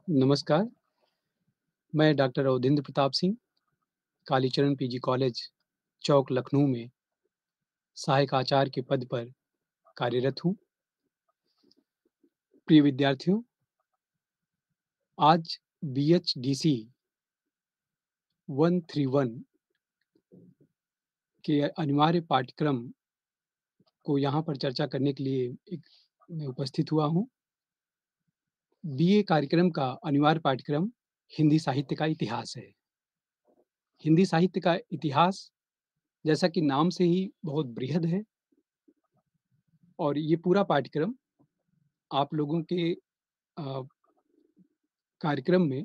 नमस्कार, मैं doctor Awadhendra Pratap Singh, Kalicharan PG college, Chowk Lucknow में सहायक आचार्य के पद पर कार्यरत हूँ। प्रिय विद्यार्थियों, आज बीएचडीसी 131 के अनिवार्य पाठ्यक्रम को यहाँ पर चर्चा करने के लिए मैं उपस्थित हुआ हूँ। बीए कार्यक्रम का अनिवार्य पाठ्यक्रम हिंदी साहित्य का इतिहास है। हिंदी साहित्य का इतिहास जैसा कि नाम से ही बहुत बृहद है और ये पूरा पाठ्यक्रम आप लोगों के अ, कार्यक्रम में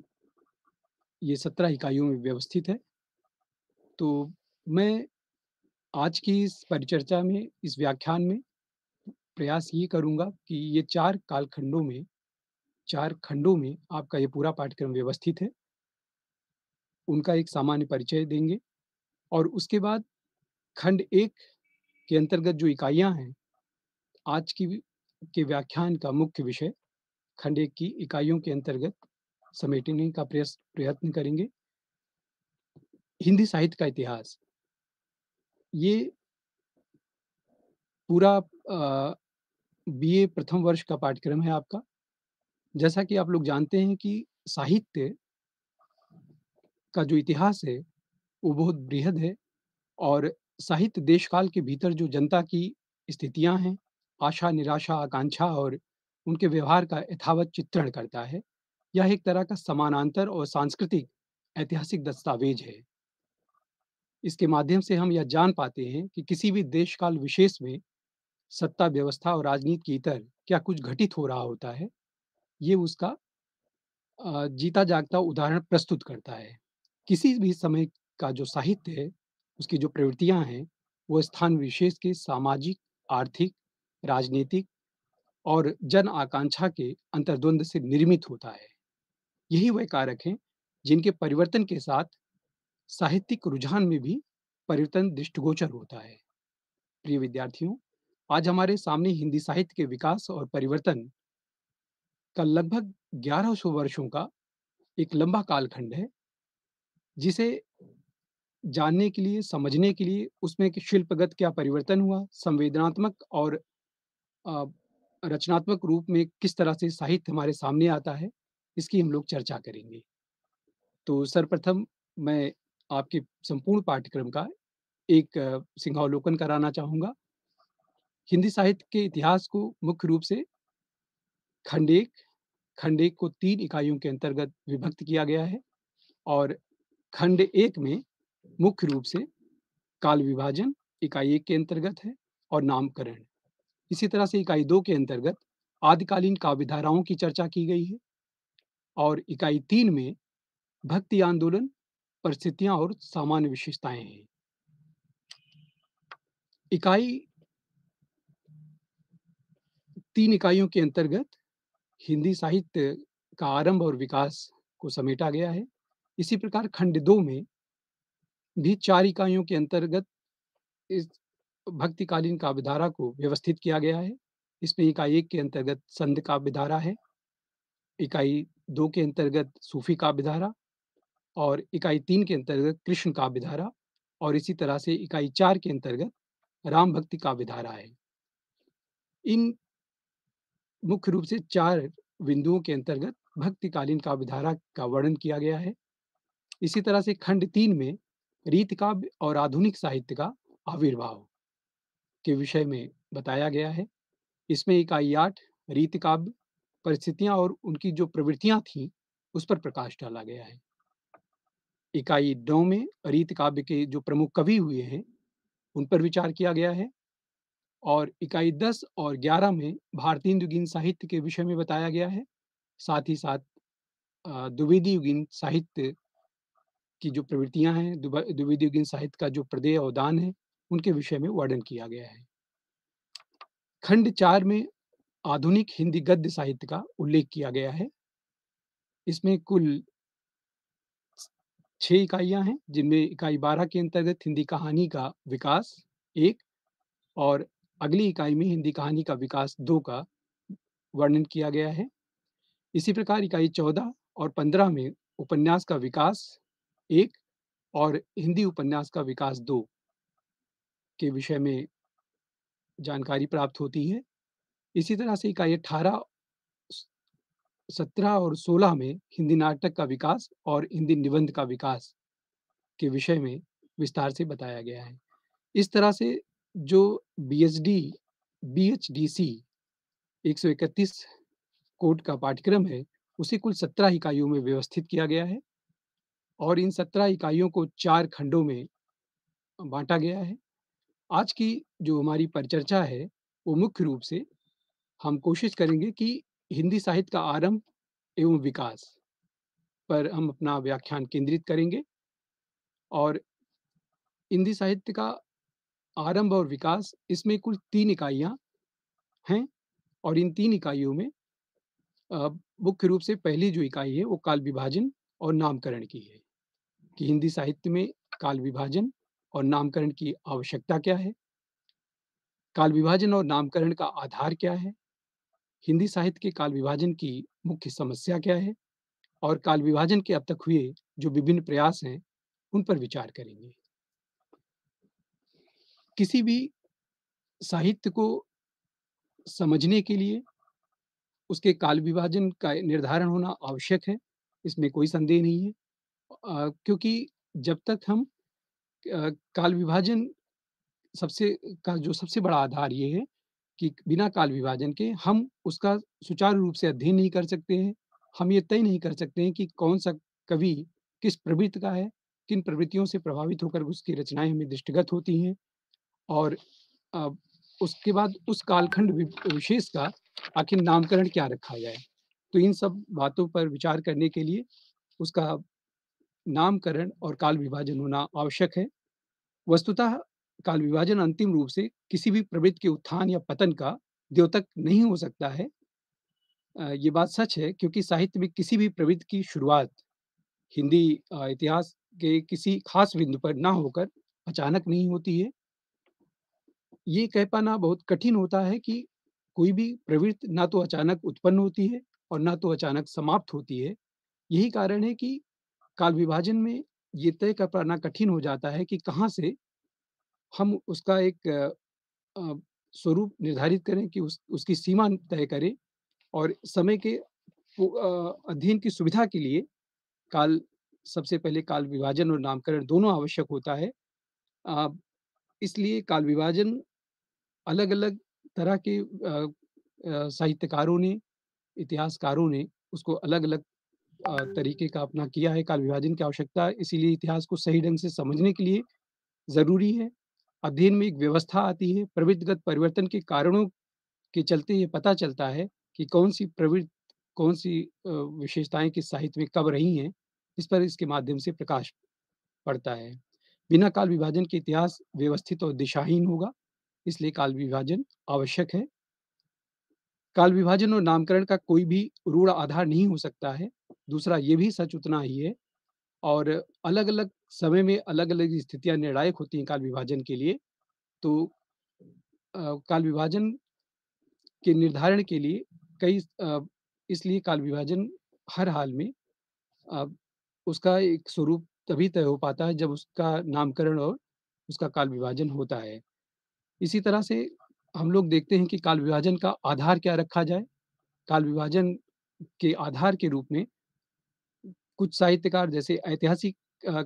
ये 17 इकाइयों में व्यवस्थित है। तो मैं आज की इस परिचर्चा में, इस व्याख्यान में प्रयास ये करूँगा कि ये 4 खंडों में आपका ये पूरा पाठ्यक्रम व्यवस्थित है। उनका एक सामान्य परिचय देंगे और उसके बाद खंड 1 के अंतर्गत जो इकाइयाँ हैं, आज के व्याख्यान का मुख्य विषय खंड 1 की इकाइयों के अंतर्गत समेटने का प्रयत्न करेंगे। हिंदी साहित्य का इतिहास, ये पूरा बीए प्रथम वर्ष का पाठ्यक्रम है आपका। जैसा कि आप लोग जानते हैं कि साहित्य का जो इतिहास है, वो बहुत बृहद है और साहित्य देश-काल के भीतर जो जनता की स्थितियाँ हैं, आशा, निराशा, आकांक्षा और उनके व्यवहार का यथावत चित्रण करता है। यह एक तरह का समानांतर और सांस्कृतिक ऐतिहासिक दस्तावेज है। इसके माध्यम से हम यह जान पाते हैं कि किसी भी देश-काल विशेष में सत्ता व्यवस्था और राजनीति के इतर क्या कुछ घटित हो रहा होता है, ये उसका जीता-जागता उदाहरण प्रस्तुत करता है। किसी भी समय का जो साहित्य है, उसकी जो प्रवृत्तियाँ हैं, वो स्थान विशेष के सामाजिक, आर्थिक, राजनीतिक और जन आकांक्षा के अंतर्द्वंद से निर्मित होता है। यही वह कारक हैं, जिनके परिवर्तन के साथ साहित्यिक रुझान में भी परिवर्तन दृष्टिगोचर होता है। प्रिय विद्यार्थियों, आज हमारे सामने हिंदी साहित्य के विकास और परिवर्तन का लगभग 1100 वर्षों का एक लंबा कालखंड है, जिसे जानने के लिए, समझने के लिए उसमें कि शिल्पगत क्या परिवर्तन हुआ, संवेदनात्मक और अ, रचनात्मक रूप में किस तरह से साहित्य हमारे सामने आता है, इसकी हम लोग चर्चा करेंगे। तो सर्वप्रथम मैं आपके संपूर्ण पाठ्यक्रम का एक सिंहावलोकन कराना चाहूँगा। हिंदी साहित्य के इतिहास को मुख्य रूप से खंड 1 खंड 1 को 3 इकाइयों के अंतर्गत विभक्त किया गया है और खंड 1 में मुख्य रूप से काल विभाजन इकाई 1 के अंतर्गत है और नामकरण। इसी तरह से इकाई 2 के अंतर्गत आदिकालीन काव्य धाराओं की चर्चा की गई है और इकाई 3 में भक्ति आंदोलन, परिस्थितियाँ और सामान्य विशेषताएँ हैं। इकाई 3 इकाइयों के अंतर्गत हिंदी साहित्य का आरंभ और विकास को समेटा गया है। इसी प्रकार खंड 2 में भी 4 इकाइयों के अंतर्गत इस भक्तिकालीन काव्यधारा को व्यवस्थित किया गया है। इसमें इकाई 1 के अंतर्गत संध काव्यधारा है, इकाई 2 के अंतर्गत सूफी काव्यधारा और इकाई 3 के अंतर्गत कृष्ण काव्यधारा और इसी तरह से इकाई 4 के अंतर्गत राम भक्ति काव्यधारा है। इन मुख्य रूप से 4 बिंदुओं के अंतर्गत भक्तिकालीन काव्यधारा का वर्णन किया गया है। इसी तरह से खंड 3 में रीति काव्य और आधुनिक साहित्य का आविर्भाव के विषय में बताया गया है। इसमें इकाई 8 रीति काव्य, परिस्थितियाँ और उनकी जो प्रवृत्तियाँ थीं, उस पर प्रकाश डाला गया है। इकाई 9 में रीति काव्य के जो प्रमुख कवि हुए हैं, उन पर विचार किया गया है और इकाई 10 और 11 में भारतीय युगीन साहित्य के विषय में बताया गया है। साथ ही साथ द्विवेदी युगीन साहित्य की जो प्रवृत्तियाँ हैं, द्विवेदी युगीन साहित्य का जो प्रदेय अवदान है, उनके विषय में वर्णन किया गया है। खंड 4 में आधुनिक हिंदी गद्य साहित्य का उल्लेख किया गया है। इसमें कुल 6 इकाइयाँ हैं, जिनमें इकाई 12 के अंतर्गत हिंदी कहानी का विकास 1 और अगली इकाई में हिंदी कहानी का विकास 2 का वर्णन किया गया है। इसी प्रकार इकाई 14 और 15 में उपन्यास का विकास 1 और हिंदी उपन्यास का विकास 2 के विषय में जानकारी प्राप्त होती है। इसी तरह से इकाई 18, स 17 और 16 में हिंदी नाटक का विकास और हिंदी निबंध का विकास के विषय में विस्तार से बताया गया है। इस तरह से जो बीएचडी, बीएचडीसी 131 कोड का पाठ्यक्रम है, उसे कुल 17 इकाइयों में व्यवस्थित किया गया है और इन 17 इकाइयों को 4 खंडों में बाँटा गया है। आज की जो हमारी परिचर्चा है, वो मुख्य रूप से हम कोशिश करेंगे कि हिंदी साहित्य का आरंभ एवं विकास पर हम अपना व्याख्यान केंद्रित करेंगे और हिंदी साहित्य का आरंभ और विकास इसमें कुल 3 इकाइयाँ हैं और इन 3 इकाइयों में मुख्य रूप से पहली जो इकाई है वो काल विभाजन और नामकरण की है, कि हिंदी साहित्य में काल विभाजन और नामकरण की आवश्यकता क्या है? काल विभाजन और नामकरण का आधार क्या है? हिंदी साहित्य के काल विभाजन की मुख्य समस्या क्या है? और काल विभाजन के अब तक हुए जो विभिन्न प्रयास हैं, उन पर विचार करेंगे। किसी भी साहित्य को समझने के लिए उसके काल विभाजन का निर्धारण होना आवश्यक है, इसमें कोई संदेह नहीं है। क्योंकि जब तक हम काल विभाजन सबसे का जो सबसे बड़ा आधार ये है कि बिना काल विभाजन के हम उसका सुचारू रूप से अध्ययन नहीं कर सकते हैं। हम ये तय नहीं कर सकते हैं कि कौन-सा कवि किस प्रवृत्ति का है, किन प्रवृत्तियों से प्रभावित होकर उसकी रचनाएँ हमें दृष्टिगत होती हैं और अ, उसके बाद उस कालखंड विशेष का आखिर नामकरण क्या रखा जाए। तो इन सब बातों पर विचार करने के लिए उसका नामकरण और काल विभाजन होना आवश्यक है। वस्तुतः काल विभाजन अंतिम रूप से किसी भी प्रवृत्ति के उत्थान या पतन का द्योतक नहीं हो सकता है। ये बात सच है क्योंकि साहित्य में किसी भी प्रवृत्ति की शुरुआत हिंदी इतिहास के किसी खास बिंदु पर ना होकर अचानक नहीं होती है। ये कह पाना बहुत कठिन होता है कि कोई भी प्रवृत्ति ना तो अचानक उत्पन्न होती है और ना तो अचानक समाप्त होती है। यही कारण है कि काल विभाजन में ये तय कर पाना कठिन हो जाता है कि कहाँ से हम उसका एक अ, स्वरूप निर्धारित करें कि उसकी सीमा तय करें और समय के अध्ययन की सुविधा के लिए काल सबसे पहले काल विभाजन और नामकरण दोनों आवश्यक होता है। अ, इसलिए काल विभाजन अलग-अलग तरह के साहित्यकारों ने, इतिहासकारों ने उसको अलग-अलग तरीके का अपना किया है। काल विभाजन की आवश्यकता इसीलिए इतिहास को सही ढंग से समझने के लिए ज़रूरी है। अध्ययन में एक व्यवस्था आती है, प्रवृत्तिगत परिवर्तन के कारणों के चलते ये पता चलता है कि कौन-सी प्रवृत्ति, कौन-सी विशेषताएँ किस साहित्य में कब रही हैं, इस पर इसके माध्यम से प्रकाश पड़ता है। बिना काल विभाजन के इतिहास व्यवस्थित और दिशाहीन होगा, इसलिए काल विभाजन आवश्यक है। काल विभाजन और नामकरण का कोई भी रूढ़ आधार नहीं हो सकता है। दूसरा ये भी सच उतना ही है और अलग-अलग समय में अलग-अलग स्थितियाँ निर्णायक होती हैं काल विभाजन के लिए। तो काल विभाजन के निर्धारण के लिए इसलिए काल विभाजन हर हाल में अ, उसका एक स्वरूप तभी तय हो पाता है जब उसका नामकरण और उसका काल विभाजन होता है। इसी तरह से हम लोग देखते हैं कि काल विभाजन का आधार क्या रखा जाए? काल विभाजन के आधार के रूप में कुछ साहित्यकार जैसे ऐतिहासिक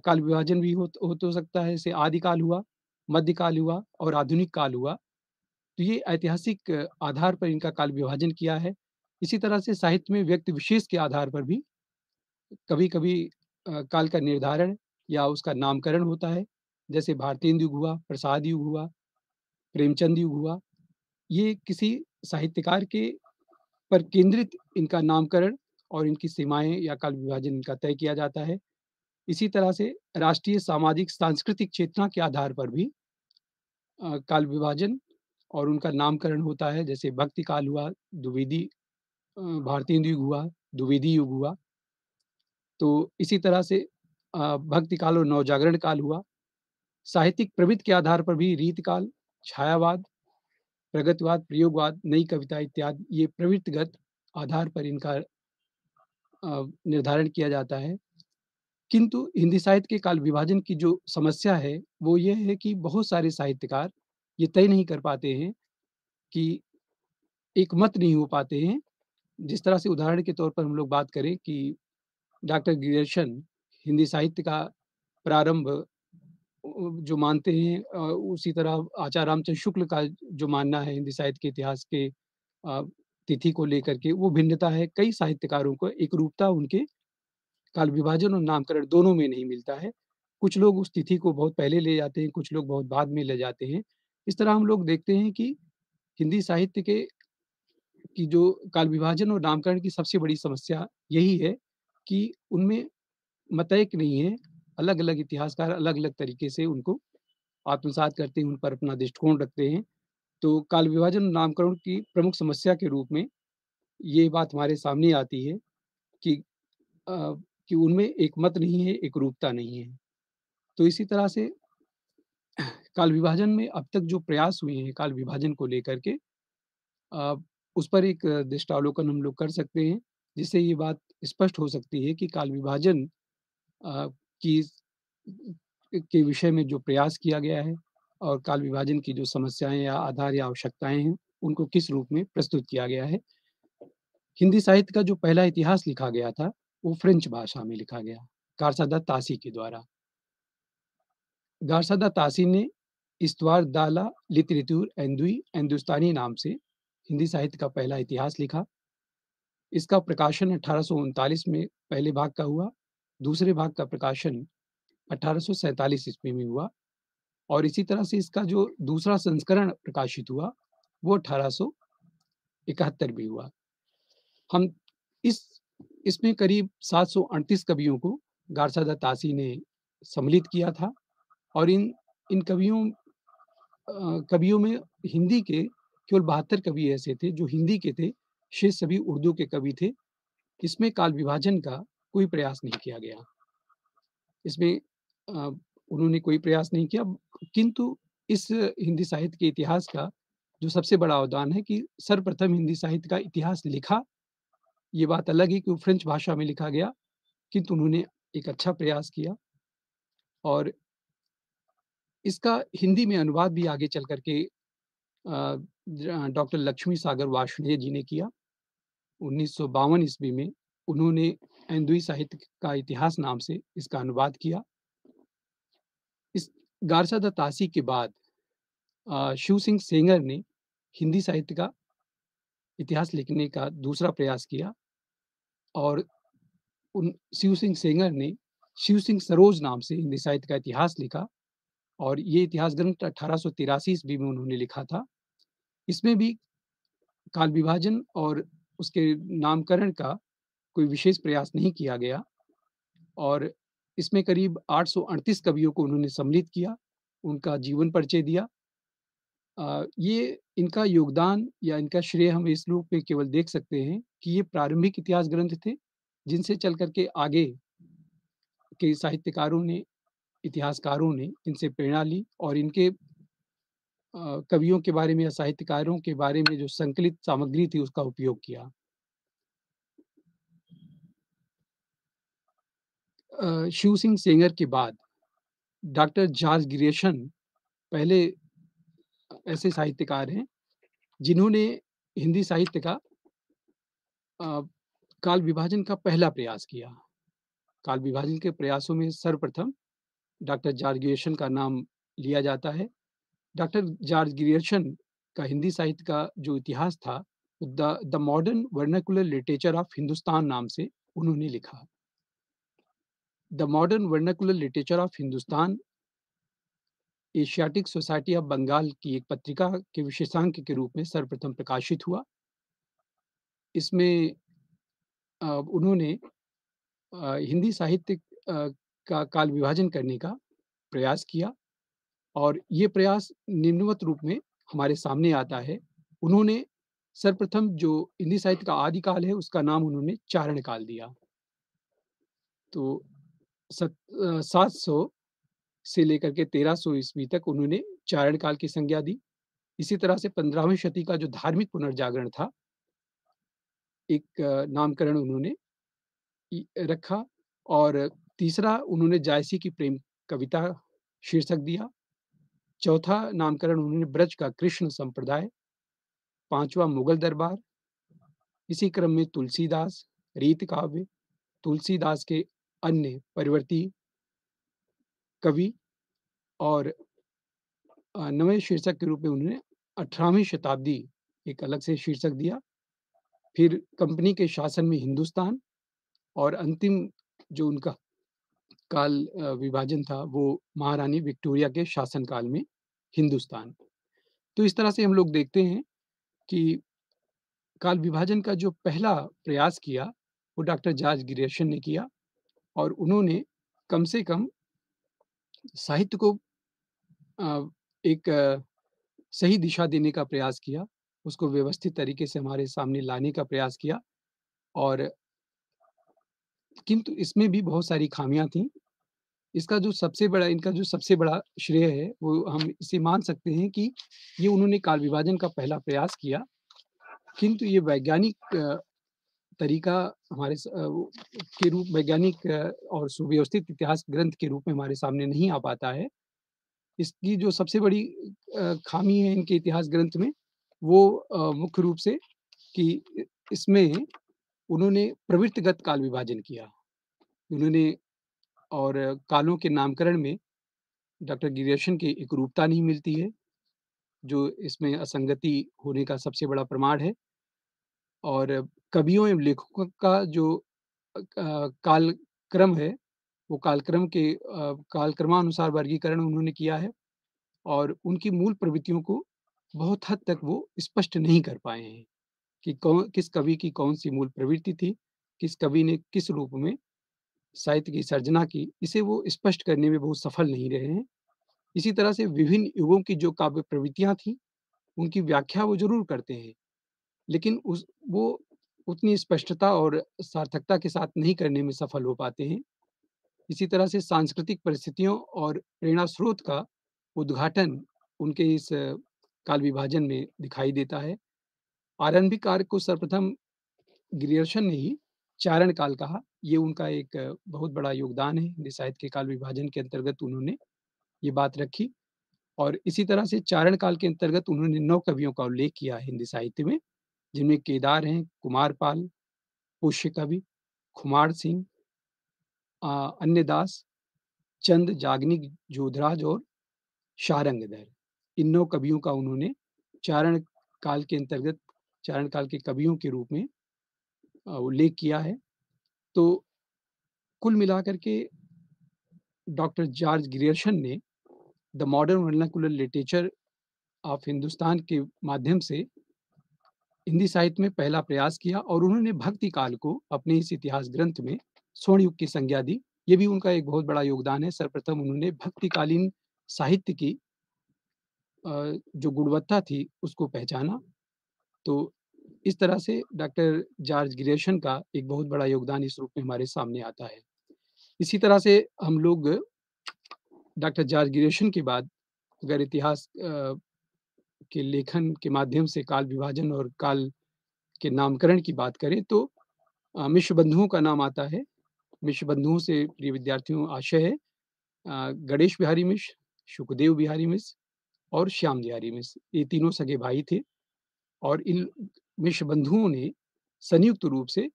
काल विभाजन भी हो सकता है, जैसे आदिकाल हुआ, मध्यकाल हुआ और आधुनिक काल हुआ। तो ये ऐतिहासिक आधार पर इनका काल विभाजन किया है। इसी तरह से साहित्य में व्यक्ति विशेष के आधार पर भी कभी-कभी काल का निर्धारण या उसका नामकरण होता है। जैसे भारतेंदु युग हुआ, प्रसाद युग हुआ, प्रेमचंद युग हुआ। ये किसी साहित्यकार के पर केंद्रित इनका नामकरण और इनकी सीमाएँ या काल विभाजन इनका तय किया जाता है। इसी तरह से राष्ट्रीय, सामाजिक, सांस्कृतिक चेतना के आधार पर भी काल विभाजन और उनका नामकरण होता है। जैसे भक्ति काल हुआ, द्विवेदी भारतेंदु युग हुआ, द्विवेदी युग हुआ। तो इसी तरह से भक्ति काल और नवजागरण काल हुआ। साहित्यिक प्रवृत्ति के आधार पर भी रीतकाल, छायावाद, प्रगतिवाद, प्रयोगवाद, नई कविता इत्यादि ये प्रवृत्तिगत आधार पर इनका निर्धारण किया जाता है। किंतु हिंदी साहित्य के काल विभाजन की जो समस्या है, वो ये है कि बहुत सारे साहित्यकार ये तय नहीं कर पाते हैं कि एक मत नहीं हो पाते हैं। जिस तरह से उदाहरण के तौर पर हम लोग बात करें कि डॉक्टर गियर्शन हिंदी साहित्य का प्रारंभ जो मानते हैं, उसी तरह आचार्य रामचंद्र शुक्ल का जो मानना है हिंदी साहित्य के इतिहास के तिथि को लेकर के, वो भिन्नता है। कई साहित्यकारों को एकरूपता उनके काल विभाजन और नामकरण दोनों में नहीं मिलता है। कुछ लोग उस तिथि को बहुत पहले ले जाते हैं, कुछ लोग बहुत बाद में ले जाते हैं। इस तरह हम लोग देखते हैं कि हिंदी साहित्य के की जो काल विभाजन और नामकरण की सबसे बड़ी समस्या यही है कि उनमें मतैक नहीं है। अलग-अलग इतिहासकार अलग-अलग तरीके से उनको आत्मसात करते हैं, उन पर अपना दृष्टिकोण रखते हैं। तो काल विभाजन और नामकरण की प्रमुख समस्या के रूप में ये बात हमारे सामने आती है कि अ, कि उनमें एक मत नहीं है, एकरूपता नहीं है। तो इसी तरह से काल विभाजन में अब तक जो प्रयास हुए हैं काल विभाजन को लेकर के, अ, उस पर एक दृष्टावलोकन हम लोग कर सकते हैं, जिससे ये बात स्पष्ट हो सकती है कि काल विभाजन की के विषय में जो प्रयास किया गया है और काल विभाजन की जो समस्याएँ या आधार या आवश्यकताएँ हैं, उनको किस रूप में प्रस्तुत किया गया है। हिंदी साहित्य का जो पहला इतिहास लिखा गया था, वो फ्रेंच भाषा में लिखा गया, कारसादा तासी के द्वारा। गारसादा तासी ने इस्तवार दाला लितरेतुर एंदुई हिंदुस्तानी नाम से हिंदी साहित्य का पहला इतिहास लिखा। इसका प्रकाशन 1839 में पहले भाग का हुआ, दूसरे भाग का प्रकाशन 1847 ईस्वी में हुआ और इसी तरह से इसका जो दूसरा संस्करण प्रकाशित हुआ, वो 1871 में हुआ। हम इस इसमें करीब 738 कवियों को गारसादा तासी ने सम्मिलित किया था और इन इन कवियों में हिंदी के केवल 72 कवि ऐसे थे जो हिंदी के थे, शेष सभी उर्दू के कवि थे। इसमें काल विभाजन का कोई प्रयास नहीं किया गया। इसमें अ, उन्होंने कोई प्रयास नहीं किया, किंतु इस हिंदी साहित्य के इतिहास का जो सबसे बड़ा अवदान है कि सर्वप्रथम हिंदी साहित्य का इतिहास लिखा, ये बात अलग है कि वो फ्रेंच भाषा में लिखा गया, किंतु उन्होंने एक अच्छा प्रयास किया और इसका हिंदी में अनुवाद भी आगे चल कर के डॉक्टर लक्ष्मी सागर वार्ष्णेय जी ने किया। 1952 ईस्वी में उन्होंने हिंदुई साहित्य का इतिहास नाम से इसका अनुवाद किया। इस गारसादा तासी के बाद शिव सिंह सेंगर ने हिंदी साहित्य का इतिहास लिखने का दूसरा प्रयास किया और उन शिव सिंह सेंगर ने शिव सिंह सरोज नाम से हिंदी साहित्य का इतिहास लिखा और ये इतिहास ग्रंथ 1883 ईस्वी में उन्होंने लिखा था। इसमें भी काल विभाजन और उसके नामकरण का कोई विशेष प्रयास नहीं किया गया और इसमें करीब 838 कवियों को उन्होंने सम्मिलित किया, उनका जीवन परिचय दिया। ये इनका योगदान या इनका श्रेय हम इस रूप में केवल देख सकते हैं कि ये प्रारंभिक इतिहास ग्रंथ थे, जिनसे चल कर के आगे के साहित्यकारों ने, इतिहासकारों ने इनसे प्रेरणा ली और इनके कवियों के बारे में या साहित्यकारों के बारे में जो संकलित सामग्री थी, उसका उपयोग किया। शिव सिंह सेंगर के बाद डॉक्टर जॉर्ज ग्रियर्सन पहले ऐसे साहित्यकार हैं, जिन्होंने हिंदी साहित्य का अ, काल विभाजन का पहला प्रयास किया। काल विभाजन के प्रयासों में सर्वप्रथम डॉक्टर जॉर्ज ग्रियर्सन का नाम लिया जाता है। डॉक्टर जॉर्ज ग्रियर्सन का हिंदी साहित्य का जो इतिहास था, the modern vernacular literature of Hindustan नाम से उन्होंने लिखा। The modern vernacular literature of Hindustan Asiatic Society of Bengal की एक पत्रिका के विशेषांक के रूप में सर्वप्रथम प्रकाशित हुआ। इसमें उन्होंने हिंदी साहित्य का काल विभाजन करने का प्रयास किया और ये प्रयास निम्नवत रूप में हमारे सामने आता है। उन्होंने सर्वप्रथम जो हिंदी साहित्य का आदि काल है, उसका नाम उन्होंने चारण काल दिया। तो 700 से लेकर के 1300 ईस्वी तक उन्होंने चारण काल की संज्ञा दी। इसी तरह से 15वीं शती का जो धार्मिक पुनर्जागरण था, एक नामकरण उन्होंने रखा और तीसरा उन्होंने जायसी की प्रेम कविता शीर्षक दिया। चौथा नामकरण उन्होंने ब्रज का कृष्ण संप्रदाय, 5वां मुगल दरबार, इसी क्रम में तुलसीदास, रीत काव्य, तुलसीदास के अन्य परिवर्ती कवि और 9वें शीर्षक के रूप में उन्होंने 18वीं शताब्दी एक अलग से शीर्षक दिया। फिर कंपनी के शासन में हिंदुस्तान और अंतिम जो उनका विभाजन था वो महारानी विक्टोरिया के शासनकाल में हिंदुस्तान। तो इस तरह से हम लोग देखते हैं कि काल विभाजन का जो पहला प्रयास किया, वो डॉक्टर जॉर्ज ग्रियर्सन ने किया और उन्होंने कम से कम साहित्य को अ, एक सही दिशा देने का प्रयास किया, उसको व्यवस्थित तरीके से हमारे सामने लाने का प्रयास किया और किंतु इसमें भी बहुत सारी खामियाँ थीं। इनका जो सबसे बड़ा श्रेय है, वो हम इसे मान सकते हैं कि ये उन्होंने काल विभाजन का पहला प्रयास किया, किंतु ये वैज्ञानिक तरीका हमारे वो के रूप वैज्ञानिक और सुव्यवस्थित इतिहास ग्रंथ के रूप में हमारे सामने नहीं आ पाता है। इसकी जो सबसे बड़ी खामी है इनके इतिहास ग्रंथ में, वो मुख्य रूप से कि इसमें उन्होंने प्रवृत्तिगत काल विभाजन किया। उन्होंने और कालों के नामकरण में डॉक्टर गिरियर्सन की एकरूपता नहीं मिलती है, जो इसमें असंगति होने का सबसे बड़ा प्रमाण है और कवियों एवं लेखकों का जो कालक्रम है, वो कालक्रमानुसार वर्गीकरण उन्होंने किया है और उनकी मूल प्रवृत्तियों को बहुत हद तक वो स्पष्ट नहीं कर पाए हैं कि किस कवि की कौन-सी मूल प्रवृत्ति थी, किस कवि ने किस रूप में साहित्य की सर्जना की, इसे वो स्पष्ट करने में बहुत सफल नहीं रहे हैं। इसी तरह से विभिन्न युगों की जो काव्य प्रवृत्तियाँ थीं, उनकी व्याख्या वो ज़रूर करते हैं, लेकिन उस वो उतनी स्पष्टता और सार्थकता के साथ नहीं करने में सफल हो पाते हैं। इसी तरह से सांस्कृतिक परिस्थितियों और प्रेरणा स्रोत का उद्घाटन उनके इस काल विभाजन में दिखाई देता है। आरंभिक कार्य को सर्वप्रथम ग्रियर्सन ने ही चारण काल कहा। ये उनका एक बहुत बड़ा योगदान है। हिंदी साहित्य के काल विभाजन के अंतर्गत उन्होंने ये बात रखी और इसी तरह से चारण काल के अंतर्गत उन्होंने 9 कवियों का उल्लेख किया है हिंदी साहित्य में, जिनमें केदार हैं, कुमारपाल, पुष्य कवि, खुमार सिंह, अन्यदास, चंद, जागनिक, जोधराज और शारंगधर। इन 9 कवियों का उन्होंने चारण काल के अंतर्गत चारण काल के कवियों के रूप में उल्लेख किया है। तो कुल मिलाकर के डॉक्टर जॉर्ज ग्रियर्सन ने the modern vernacular literature of Hindustan के माध्यम से हिंदी साहित्य में पहला प्रयास किया और उन्होंने भक्ति काल को अपने इस इतिहास ग्रंथ में स्वर्ण युग की संज्ञा दी। ये भी उनका एक बहुत बड़ा योगदान है। सर्वप्रथम उन्होंने भक्तिकालीन साहित्य की जो गुणवत्ता थी उसको पहचाना। तो इस तरह से डॉक्टर जॉर्ज ग्रियर्सन का एक बहुत बड़ा योगदान इस रूप में हमारे सामने आता है। इसी तरह से हम लोग डॉक्टर जॉर्ज ग्रियर्सन के बाद अगर इतिहास के लेखन के माध्यम से काल विभाजन और काल के नामकरण की बात करें तो मिश्र बंधुओं का नाम आता है। मिश्र बंधुओं से प्रिय विद्यार्थियों आशय है गणेश बिहारी मिश्र, सुखदेव बिहारी मिश्र और श्याम बिहारी मिश्र, ये तीनों सगे भाई थे और इन मिश्र बंधुओं ने संयुक्त रूप से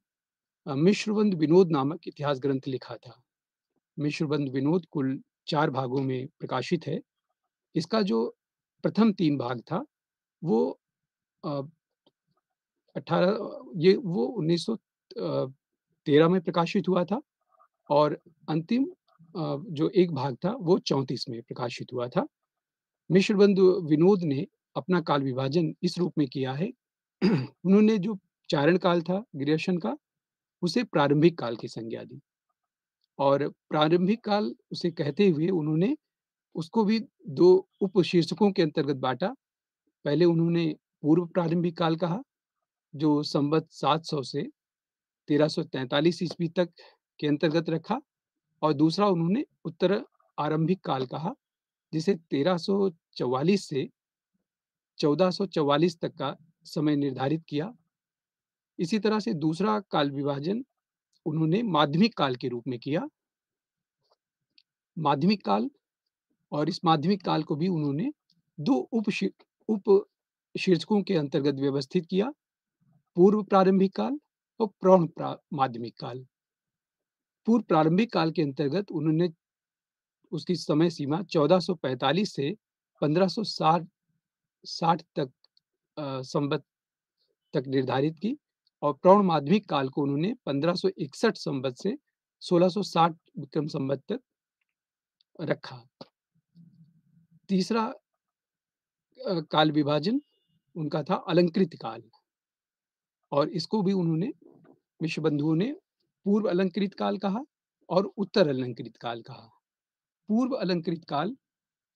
मिश्रबंध विनोद नामक इतिहास ग्रंथ लिखा था। मिश्रबंध विनोद कुल 4 भागों में प्रकाशित है। इसका जो प्रथम 3 भाग था वो अ, 1913 में प्रकाशित हुआ था और अंतिम जो एक भाग था वो 34 में प्रकाशित हुआ था। मिश्रबंध विनोद ने अपना काल विभाजन इस रूप में किया है उन्होंने जो चारण काल था ग्रियर्सन का, उसे प्रारंभिक काल की संज्ञा दी और प्रारंभिक काल उसे कहते हुए उन्होंने उसको भी 2 उपशीर्षकों के अंतर्गत बाँटा। पहले उन्होंने पूर्व प्रारंभिक काल कहा, जो संवत 700 से 1343 ईस्वी तक के अंतर्गत रखा और दूसरा उन्होंने उत्तर आरंभिक काल कहा, जिसे 1344 से 1444 तक का समय निर्धारित किया। इसी तरह से दूसरा काल विभाजन उन्होंने माध्यमिक काल के रूप में किया। माध्यमिक काल और इस माध्यमिक काल को भी उन्होंने 2 उप शीर्षकों के अंतर्गत व्यवस्थित किया, पूर्व प्रारंभिक काल और प्रौढ़ माध्यमिक काल। पूर्व प्रारंभिक काल के अंतर्गत उन्होंने उसकी समय सीमा 1445 से 1560 तक संवत तक निर्धारित की और प्रौढ़ माध्यमिक काल को उन्होंने 1561 संवत से 1660 विक्रम संवत तक रखा। तीसरा काल विभाजन उनका था अलंकृत काल और इसको भी उन्होंने विश्व बंधुओं ने पूर्व अलंकृत काल कहा और उत्तर अलंकृत काल कहा। पूर्व अलंकृत काल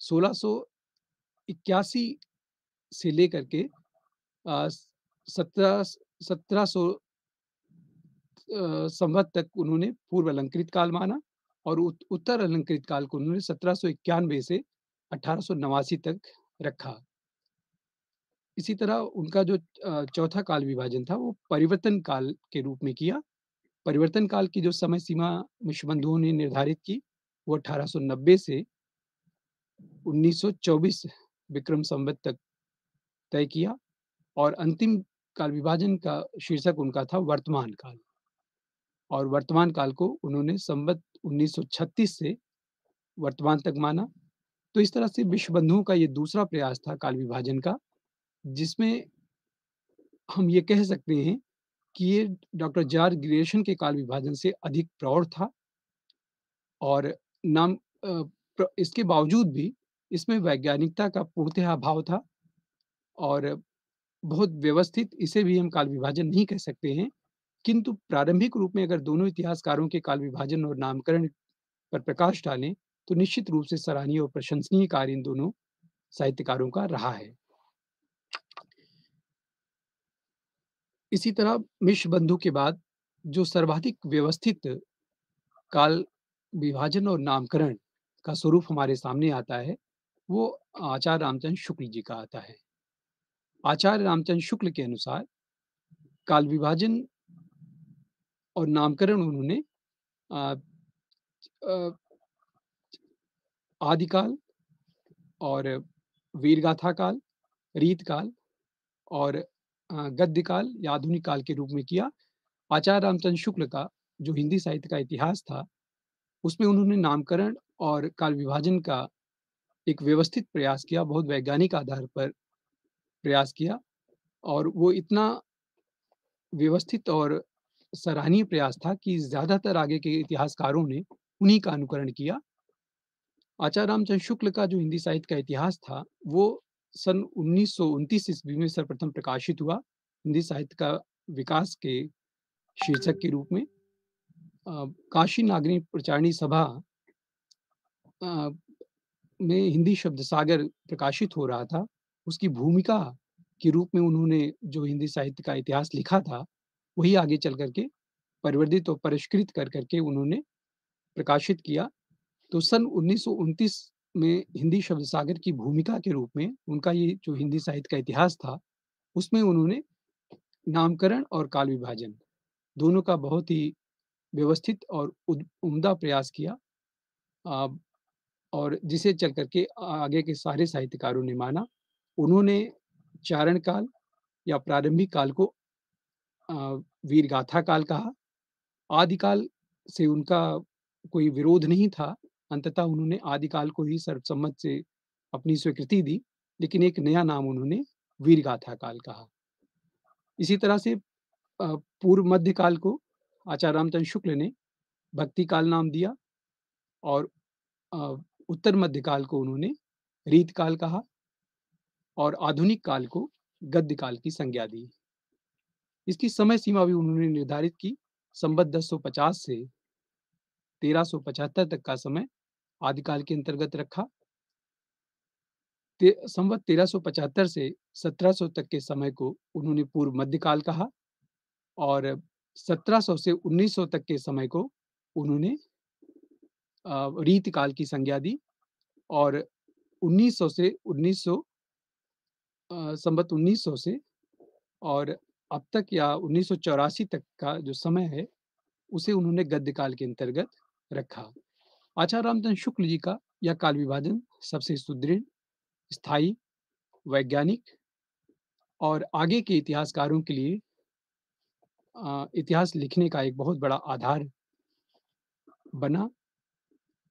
1681 से लेकर के 1700 संवत तक उन्होंने पूर्व अलंकृत काल माना और उत्तर अलंकृत काल को उन्होंने 1791 से 1889 तक रखा। इसी तरह उनका जो चौथा काल विभाजन था वो परिवर्तन काल के रूप में किया। परिवर्तन काल की जो समय सीमा विश्व बंधुओं ने निर्धारित की वो 1890 से 1924 विक्रम संवत तक तय किया और अंतिम काल विभाजन का शीर्षक उनका था वर्तमान काल और वर्तमान काल को उन्होंने संवत 1936 से वर्तमान तक माना। तो इस तरह से विश्व बंधुओं का ये दूसरा प्रयास था काल विभाजन का, जिसमें हम ये कह सकते हैं कि ये डॉक्टर जॉर्ज ग्रियर्सन के काल विभाजन से अधिक प्रौढ़ था और नाम इसके बावजूद भी इसमें वैज्ञानिकता का पूर्णतः अभाव था और बहुत व्यवस्थित इसे भी हम काल विभाजन नहीं कह सकते हैं। किंतु प्रारंभिक रूप में अगर दोनों इतिहासकारों के काल विभाजन और नामकरण पर प्रकाश डालें, तो निश्चित रूप से सराहनीय और प्रशंसनीय कार्य इन दोनों साहित्यकारों का रहा है। इसी तरह मिश्र बंधु के बाद जो सर्वाधिक व्यवस्थित काल विभाजन और नामकरण का स्वरूप हमारे सामने आता है, वो आचार्य रामचंद्र शुक्ल जी का आता है। आचार्य रामचंद्र शुक्ल के अनुसार काल विभाजन और नामकरण उन्होंने अ अ, आदिकाल और वीरगाथा काल, रीत काल और गद्य काल या आधुनिक काल के रूप में किया। आचार्य रामचंद्र शुक्ल का जो हिंदी साहित्य का इतिहास था, उसमें उन्होंने नामकरण और काल विभाजन का एक व्यवस्थित प्रयास किया, बहुत वैज्ञानिक आधार पर प्रयास किया और वो इतना व्यवस्थित और सराहनीय प्रयास था कि ज़्यादातर आगे के इतिहासकारों ने उन्हीं का अनुकरण किया। आचार्य रामचंद्र शुक्ल का जो हिंदी साहित्य का इतिहास था, वो सन 1929 ईस्वी में सर्वप्रथम प्रकाशित हुआ, हिंदी साहित्य का विकास के शीर्षक के रूप में। काशी नागरी प्रचारिणी सभा अ, में हिंदी शब्द सागर प्रकाशित हो रहा था, उसकी भूमिका के रूप में उन्होंने जो हिंदी साहित्य का इतिहास लिखा था, वही आगे चल कर के परिवर्धित और परिष्कृत कर कर के उन्होंने प्रकाशित किया। तो सन 1929 में हिंदी शब्द सागर की भूमिका के रूप में उनका ये जो हिंदी साहित्य का इतिहास था, उसमें उन्होंने नामकरण और काल विभाजन दोनों का बहुत ही व्यवस्थित और उम्दा प्रयास किया अ, और जिसे चल कर के आगे के सारे साहित्यकारों ने माना। उन्होंने चारण काल या प्रारंभिक काल को अ, वीरगाथा काल कहा। आदिकाल से उनका कोई विरोध नहीं था। अंततः उन्होंने आदिकाल को ही सर्वसम्मत से अपनी स्वीकृति दी, लेकिन एक नया नाम उन्होंने वीरगाथा काल कहा। इसी तरह से पूर्व मध्य काल को आचार्य रामचंद्र शुक्ल ने भक्ति काल नाम दिया और अ, उत्तर मध्य काल को उन्होंने रीत काल कहा और आधुनिक काल को गद्य काल की संज्ञा दी। इसकी समय सीमा भी उन्होंने निर्धारित की। संवत 1050 से 1375 तक का समय आदिकाल के अंतर्गत रखा। संवत 1375 से 1700 तक के समय को उन्होंने पूर्व मध्यकाल कहा और 1700 से 1900 तक के समय को उन्होंने रीतकाल की संज्ञा दी और 1900 से 1900 संवत 1900 से और अब तक या 1984 तक का जो समय है, उसे उन्होंने गद्य काल के अंतर्गत रखा। आचार्य रामचंद्र शुक्ल जी का यह काल विभाजन सबसे सुदृढ़, स्थायी, वैज्ञानिक और आगे के इतिहासकारों के लिए इतिहास लिखने का एक बहुत बड़ा आधार बना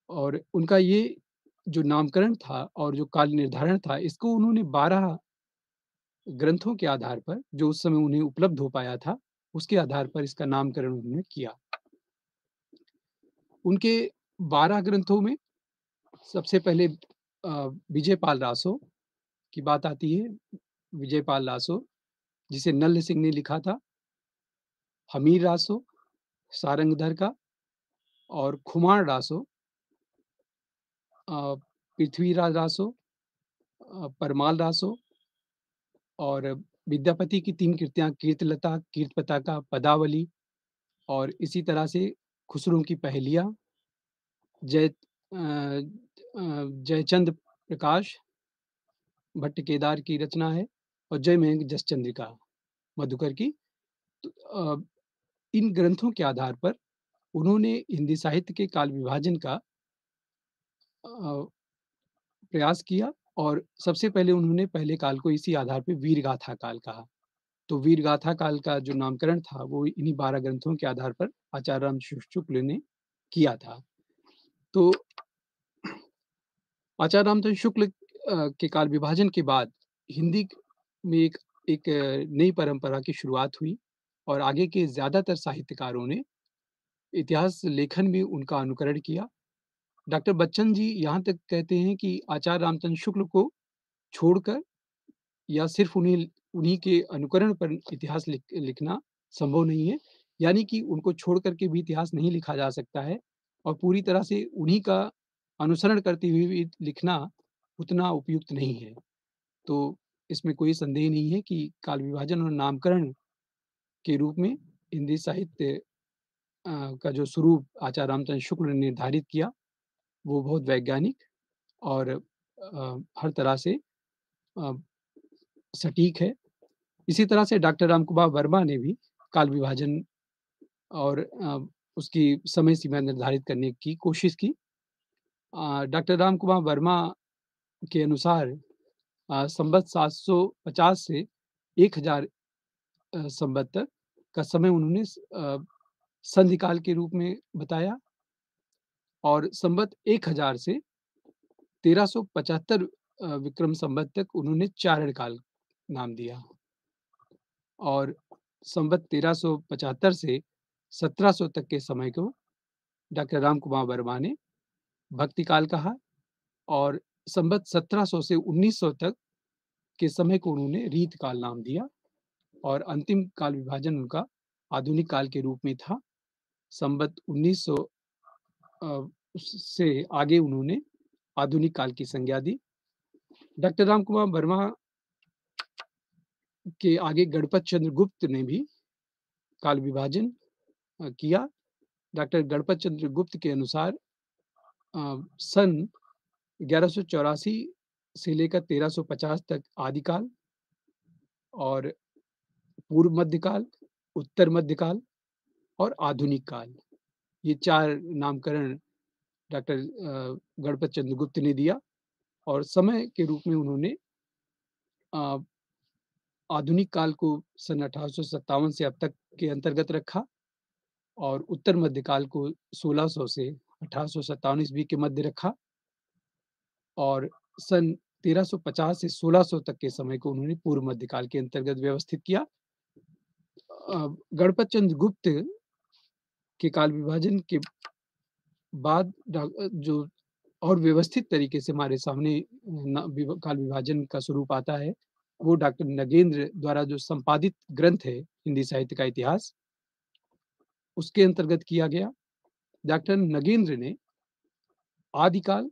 और उनका ये जो नामकरण था और जो काल निर्धारण था, इसको उन्होंने 12 ग्रंथों के आधार पर, जो उस समय उन्हें उपलब्ध हो पाया था, उसके आधार पर इसका नामकरण उन्होंने किया। उनके 12 ग्रंथों में सबसे पहले विजयपाल रासो की बात आती है। विजयपाल रासो, जिसे नल्ल सिंह ने लिखा था, हमीर रासो, सारंगधर का और खुमार रासो, पृथ्वीराज रासो, परमाल रासो और विद्यापति की 3 कृतियाँ कीर्तलता, कीर्तपताका, पदावली और इसी तरह से खुसरो की पहेलियाँ, जय जयचंद प्रकाश भट्ट केदार की रचना है और जयमेघ जसचंद्रिका मधुकर की। तो इन ग्रंथों के आधार पर उन्होंने हिंदी साहित्य के काल विभाजन का अ, प्रयास किया और सबसे पहले उन्होंने पहले काल को इसी आधार पे वीरगाथा काल कहा। तो वीरगाथा काल का जो नामकरण था वो इन्हीं 12 ग्रंथों के आधार पर आचार्य रामचंद्र शुक्ल ने किया था। तो आचार्य रामचंद्र शुक्ल के काल विभाजन के बाद हिंदी में एक एक नई परंपरा की शुरुआत हुई और आगे के ज़्यादातर साहित्यकारों ने इतिहास लेखन में उनका अनुकरण किया। डॉक्टर बच्चन जी यहाँ तक कहते हैं कि आचार्य रामचंद्र शुक्ल को छोड़कर या सिर्फ़ उन्हीं के अनुकरण पर इतिहास लिखना संभव नहीं है। यानी कि उनको छोड़ कर के भी इतिहास नहीं लिखा जा सकता है और पूरी तरह से उन्हीं का अनुसरण करते हुए भी लिखना उतना उपयुक्त नहीं है। तो इसमें कोई संदेह नहीं है कि काल विभाजन और नामकरण के रूप में हिंदी साहित्य का जो स्वरूप आचार्य रामचंद्र शुक्ल ने निर्धारित किया, वो बहुत वैज्ञानिक और हर तरह से अ, सटीक है। इसी तरह से डॉक्टर रामकुमार वर्मा ने भी काल विभाजन और उसकी समय सीमा निर्धारित करने की कोशिश की। डॉक्टर रामकुमार वर्मा के अनुसार संवत 750 से 1000 संवत तक का समय उन्होंने संधि काल के रूप में बताया और संवत 1000 से 1375 विक्रम संवत तक उन्होंने चारण काल नाम दिया और संवत 1375 से 1700 तक के समय को डॉक्टर रामकुमार वर्मा ने भक्ति काल कहा और संवत 1700 से 1900 तक के समय को उन्होंने रीत काल नाम दिया और अंतिम काल विभाजन उनका आधुनिक काल के रूप में था। संवत 1900 से आगे उन्होंने आधुनिक काल की संज्ञा दी। डॉक्टर रामकुमार वर्मा के आगे गणपत चंद्र गुप्त ने भी काल विभाजन किया। डॉक्टर गणपत चंद्र गुप्त के अनुसार सन 1184 से लेकर 1350 तक आदिकाल और पूर्व मध्यकाल, उत्तर मध्यकाल और आधुनिक काल, ये 4 नामकरण डॉक्टर गणपत चंद्र गुप्त ने दिया और समय के रूप में उन्होंने अ, आधुनिक काल को सन 1857 से अब तक के अंतर्गत रखा और उत्तर मध्यकाल को 1600 से 1857 ईस्वी के मध्य रखा और सन 1350 से 1600 तक के समय को उन्होंने पूर्व मध्यकाल के अंतर्गत व्यवस्थित किया। गणपत चंद्र गुप्त के काल विभाजन के बाद जो और व्यवस्थित तरीके से हमारे सामने काल विभाजन का स्वरूप आता है, वो डॉक्टर नगेंद्र द्वारा जो संपादित ग्रंथ है हिंदी साहित्य का इतिहास, उसके अंतर्गत किया गया। डॉक्टर नगेंद्र ने आदिकाल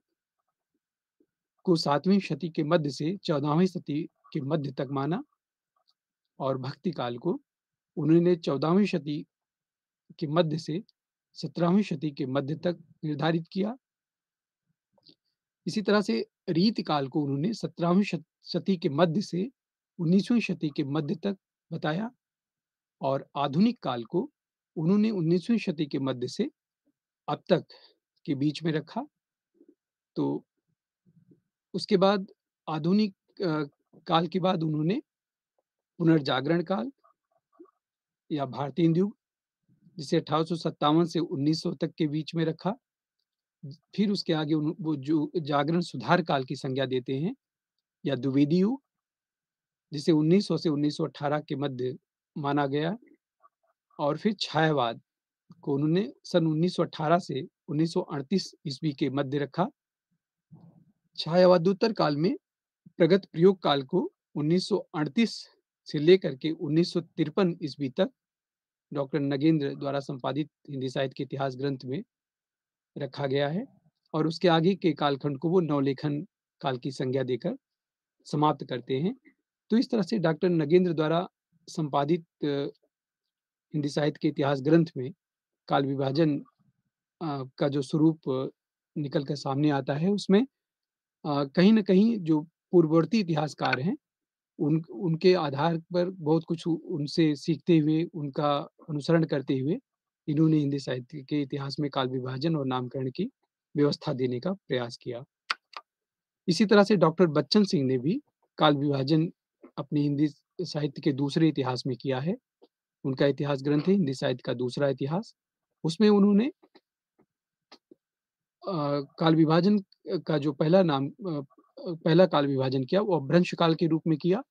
को 7वीं शती के मध्य से 14वीं शती के मध्य तक माना और भक्ति काल को उन्होंने 14वीं शती के मध्य से 17वीं शती के मध्य तक निर्धारित किया। इसी तरह से रीत काल को उन्होंने 17वीं शती के मध्य से 19वीं शती के मध्य तक बताया और आधुनिक काल को उन्होंने 19वीं शती के मध्य से अब तक के बीच में रखा। तो उसके बाद आधुनिक काल के बाद उन्होंने पुनर्जागरण काल या भारतीय युग, जिसे 1857 से 1900 तक के बीच में रखा। फिर उसके आगे वो जो जागरण सुधार काल की संज्ञा देते हैं, या द्विवेदी युग, जिसे 1900 से 1918 के मध्य माना गया। और फिर छायावाद को उन्होंने सन 1918 से 1938 ईस्वी के मध्य रखा। छायावादोत्तर काल में प्रगत प्रयोग काल को 1938 से लेकर के 1953 ईस्वी तक डॉक्टर नगेंद्र द्वारा संपादित हिंदी साहित्य के इतिहास ग्रंथ में रखा गया है, और उसके आगे के कालखंड को वो नवलेखन काल की संज्ञा देकर समाप्त करते हैं। तो इस तरह से डॉक्टर नगेंद्र द्वारा संपादित हिंदी साहित्य के इतिहास ग्रंथ में काल विभाजन का जो स्वरूप निकल कर सामने आता है, उसमें कहीं न कहीं जो पूर्ववर्ती इतिहासकार हैं, उनके आधार पर बहुत कुछ उनसे सीखते हुए, उनका अनुसरण करते हुए, इन्होंने हिंदी साहित्य के इतिहास में काल विभाजन और नामकरण की व्यवस्था देने का प्रयास किया। इसी तरह से डॉक्टर बच्चन सिंह ने भी काल विभाजन अपनी हिंदी साहित्य के दूसरे इतिहास में किया है। उनका इतिहास ग्रंथ है हिंदी साहित्य का दूसरा इतिहास। उसमें उन्होंने काल विभाजन का जो पहला काल विभाजन किया, वो अपभ्रंश काल के रूप में किया,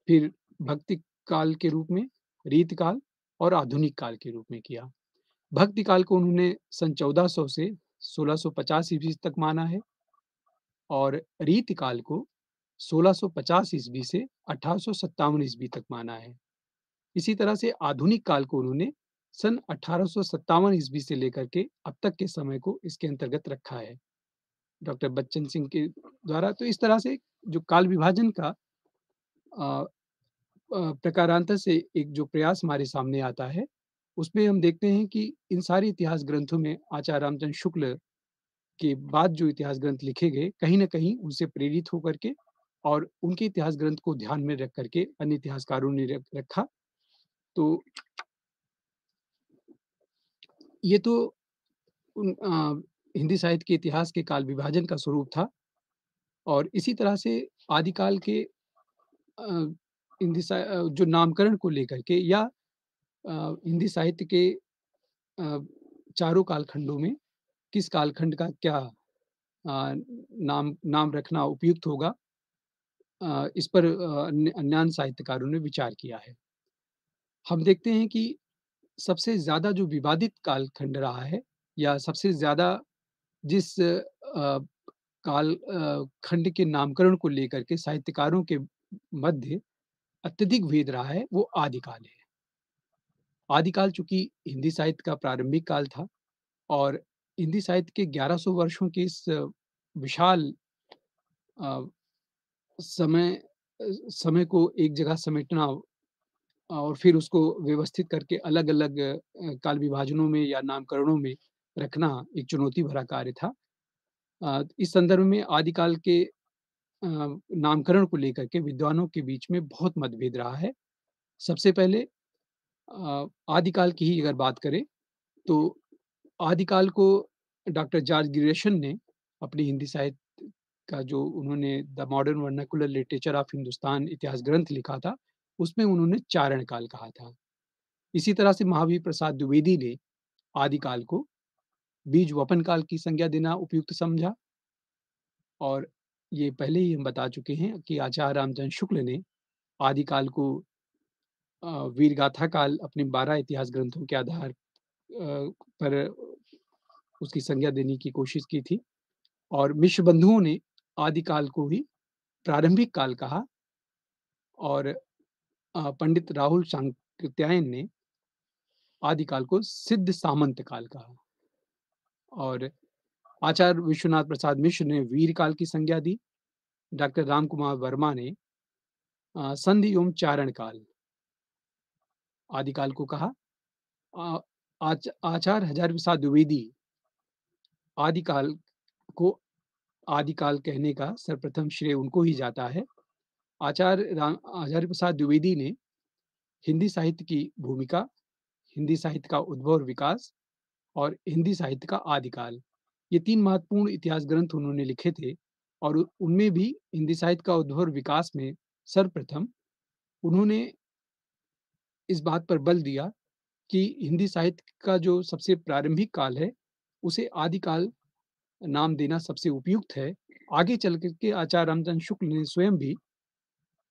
फिर भक्ति काल के रूप में, रीत काल और आधुनिक काल के रूप में किया। भक्ति काल को उन्होंने सन 1400 से 1650 ईस्वी तक माना है, और रीत काल को 1650 ईस्वी से 1857 ईस्वी तक माना है। इसी तरह से आधुनिक काल को उन्होंने सन 1857 ईस्वी से लेकर के अब तक के समय को इसके अंतर्गत रखा है, डॉक्टर बच्चन सिंह के द्वारा। तो इस तरह से जो काल विभाजन का अ प्रकारांतर से एक जो प्रयास हमारे सामने आता है, उसमें हम देखते हैं कि इन सारे इतिहास ग्रंथों में आचार्य रामचंद्र शुक्ल के बाद जो इतिहास ग्रंथ लिखे गए, कहीं न कहीं उनसे प्रेरित होकर के और उनके इतिहास ग्रंथ को ध्यान में रख कर के अन्य इतिहासकारों ने रखा। तो ये तो हिंदी साहित्य के इतिहास के काल विभाजन का स्वरूप था, और इसी तरह से आदिकाल के जो नामकरण को लेकर के, या हिंदी साहित्य के अ, चारों कालखंडों में किस कालखंड का क्या नाम नाम रखना उपयुक्त होगा, इस पर अन्यान्य साहित्यकारों ने विचार किया है। हम देखते हैं कि सबसे ज़्यादा जो विवादित कालखंड रहा है, या सबसे ज़्यादा जिस खंड के नामकरण को लेकर के साहित्यकारों के मध्य अत्यधिक भेद रहा है, वो आदिकाल है। आदिकाल चूँकि हिंदी साहित्य का प्रारंभिक काल था, और हिंदी साहित्य के 1100 वर्षों की इस विशाल अ, समय समय को एक जगह समेटना और फिर उसको व्यवस्थित करके अलग-अलग काल विभाजनों में या नामकरणों में रखना एक चुनौती भरा कार्य था। इस संदर्भ में आदिकाल के नामकरण को लेकर के विद्वानों के बीच में बहुत मतभेद रहा है। सबसे पहले आदिकाल की ही अगर बात करें, तो आदिकाल को डॉक्टर जॉर्ज ग्रेशम ने अपनी हिंदी साहित्य का जो उन्होंने the modern vernacular literature of Hindustan इतिहास ग्रंथ लिखा था, उसमें उन्होंने चारण काल कहा था। इसी तरह से महावीर प्रसाद द्विवेदी ने आदिकाल को बीज वपन काल की संज्ञा देना उपयुक्त समझा, और ये पहले ही हम बता चुके हैं कि आचार्य रामचंद्र शुक्ल ने आदिकाल को वीर गाथा काल अपने 12 इतिहास ग्रंथों के आधार पर उसकी संज्ञा देने की कोशिश की थी, और मिश्र बंधुओं ने आदिकाल को ही प्रारंभिक काल कहा, और पंडित राहुल सांकृत्यायन ने आदिकाल को सिद्ध सामंत काल कहा, और आचार्य विश्वनाथ प्रसाद मिश्र ने वीर काल की संज्ञा दी। डॉक्टर राम कुमार वर्मा ने संधि एवं चारण काल आदिकाल को कहा। अ, आचार्य हजारी प्रसाद द्विवेदी आदिकाल को आदिकाल कहने का सर्वप्रथम श्रेय उनको ही जाता है। आचार्य हजारी प्रसाद द्विवेदी ने हिंदी साहित्य की भूमिका हिंदी साहित्य का उद्भव और विकास और हिंदी साहित्य का आदिकाल। ये 3 महत्वपूर्ण इतिहास ग्रंथ उन्होंने लिखे थे और उनमें भी हिंदी साहित्य का उद्भव और विकास में सर्वप्रथम उन्होंने इस बात पर बल दिया कि हिंदी साहित्य का जो सबसे प्रारंभिक काल है, उसे आदिकाल नाम देना सबसे उपयुक्त है। आगे चल कर के आचार्य रामचंद्र शुक्ल ने स्वयं भी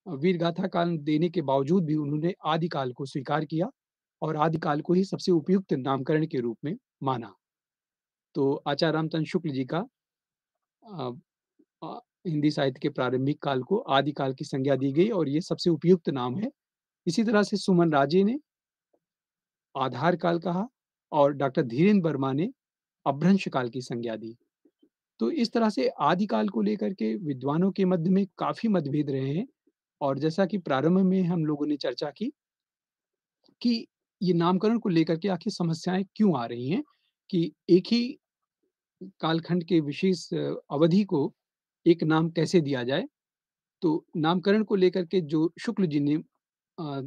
वीरगाथा काल देने के बावजूद भी उन्होंने आदिकाल को स्वीकार किया और आदिकाल को ही सबसे उपयुक्त नामकरण के रूप में माना। तो आचार्य रामचंद्र शुक्ल जी का अ हिंदी साहित्य के प्रारंभिक काल को आदिकाल की संज्ञा दी गई और ये सबसे उपयुक्त नाम है। इसी तरह से सुमन राजे ने आधार काल कहा और डॉक्टर धीरेन्द्र वर्मा ने अपभ्रंश काल की संज्ञा दी। तो इस तरह से आदिकाल को लेकर के विद्वानों के मध्य में काफ़ी मतभेद रहे हैं और जैसा कि प्रारंभ में हम लोगों ने चर्चा की कि ये नामकरण को लेकर के आखिर समस्याएँ क्यों आ रही हैं कि एक ही कालखंड के विशेष अवधि को एक नाम कैसे दिया जाए? तो नामकरण को लेकर के जो शुक्ल जी ने अ,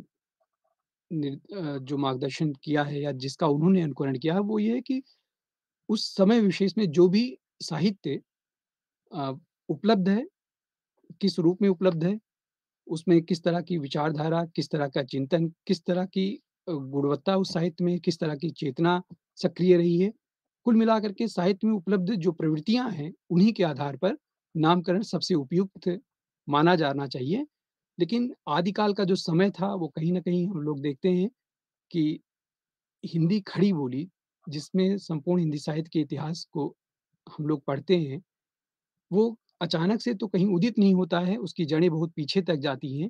जो मार्गदर्शन किया है या जिसका उन्होंने अनुकरण किया है, वो ये है कि उस समय विशेष में जो भी साहित्य अ, उपलब्ध है, किस रूप में उपलब्ध है, उसमें किस तरह की विचारधारा, किस तरह का चिंतन, किस तरह की गुणवत्ता उस साहित्य में, किस तरह की चेतना सक्रिय रही है। कुल मिलाकर के साहित्य में उपलब्ध जो प्रवृत्तियाँ हैं, उन्हीं के आधार पर नामकरण सबसे उपयुक्त माना जाना चाहिए। लेकिन आदिकाल का जो समय था, वो कहीं न कहीं हम लोग देखते हैं कि हिंदी खड़ी बोली, जिसमें संपूर्ण हिंदी साहित्य के इतिहास को हम लोग पढ़ते हैं, वो अचानक से तो कहीं उदित नहीं होता है, उसकी जड़ें बहुत पीछे तक जाती हैं।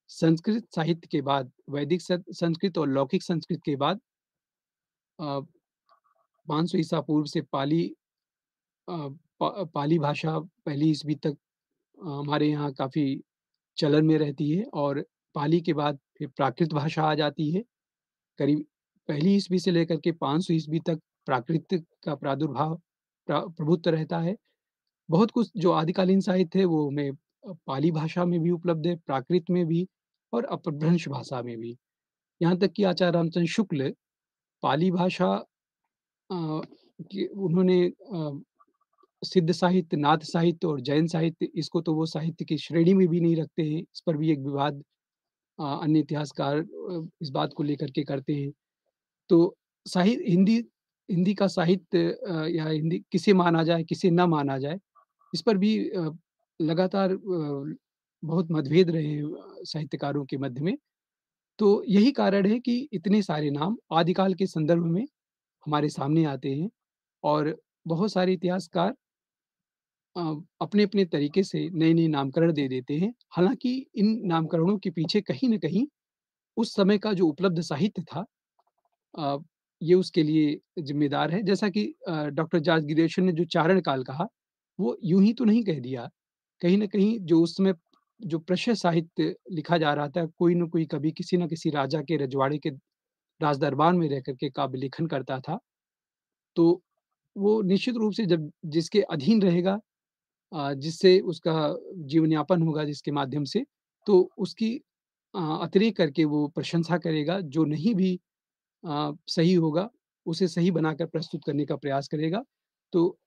संस्कृत साहित्य के बाद, वैदिक संस्कृत और लौकिक संस्कृत के बाद 500 ईसा पूर्व से अ, पाली भाषा पहली ईस्वी तक हमारे यहाँ काफ़ी चलन में रहती है और पाली के बाद फिर प्राकृत भाषा आ जाती है। करीब पहली ईस्वी से लेकर के 500 ईस्वी तक प्राकृत का प्रादुर्भाव प्रभुत्व रहता है। बहुत कुछ जो आदिकालीन साहित्य है वो हमें पाली भाषा में भी उपलब्ध है, प्राकृत में भी और अपभ्रंश भाषा में भी। यहाँ तक कि आचार्य रामचंद्र शुक्ल पाली भाषा कि उन्होंने सिद्ध साहित्य, नाथ साहित्य और जैन साहित्य इसको तो वो साहित्य की श्रेणी में भी नहीं रखते हैं। इस पर भी एक विवाद अन्य इतिहासकार इस बात को लेकर के करते हैं। तो हिंदी हिंदी का साहित्य या हिंदी किसे माना जाए, किसे ना माना जाए, इस पर भी लगातार बहुत मतभेद रहे हैं साहित्यकारों के मध्य में। तो यही कारण है कि इतने सारे नाम आदिकाल के संदर्भ में हमारे सामने आते हैं और बहुत सारे इतिहासकार अ, अपने-अपने तरीके से नए-नए नामकरण दे देते हैं। हालाँकि इन नामकरणों के पीछे कहीं न कहीं उस समय का जो उपलब्ध साहित्य था अ, ये उसके लिए ज़िम्मेदार है। जैसा कि डॉक्टर जॉर्ज गिरिश्वन ने जो चारण काल कहा, वो यूँ ही तो नहीं कह दिया। कहीं न कहीं जो उस समय जो प्रशस्त साहित्य लिखा जा रहा था, कोई न कोई कवि किसी न किसी राजा के रजवाड़े के राजदरबार में रह कर के काव्य लेखन करता था। तो वो निश्चित रूप से जब जिसके अधीन रहेगा जिससे उसका जीवन यापन होगा जिसके माध्यम से, तो उसकी अतिरेक करके वो प्रशंसा करेगा, जो नहीं भी सही होगा, उसे सही बनाकर प्रस्तुत करने का प्रयास करेगा। तो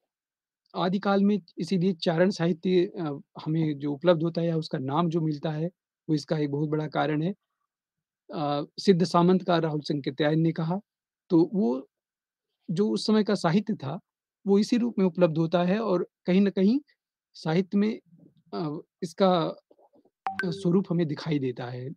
आदिकाल में इसीलिए चारण साहित्य हमें जो उपलब्ध होता है या उसका नाम जो मिलता है, वो इसका एक बहुत बड़ा कारण है। सिद्ध सामंत का राहुल संकृत्यायन ने कहा, तो वो जो उस समय का साहित्य था, वो इसी रूप में उपलब्ध होता है और कहीं न कहीं साहित्य में इसका स्वरूप हमें दिखाई देता है।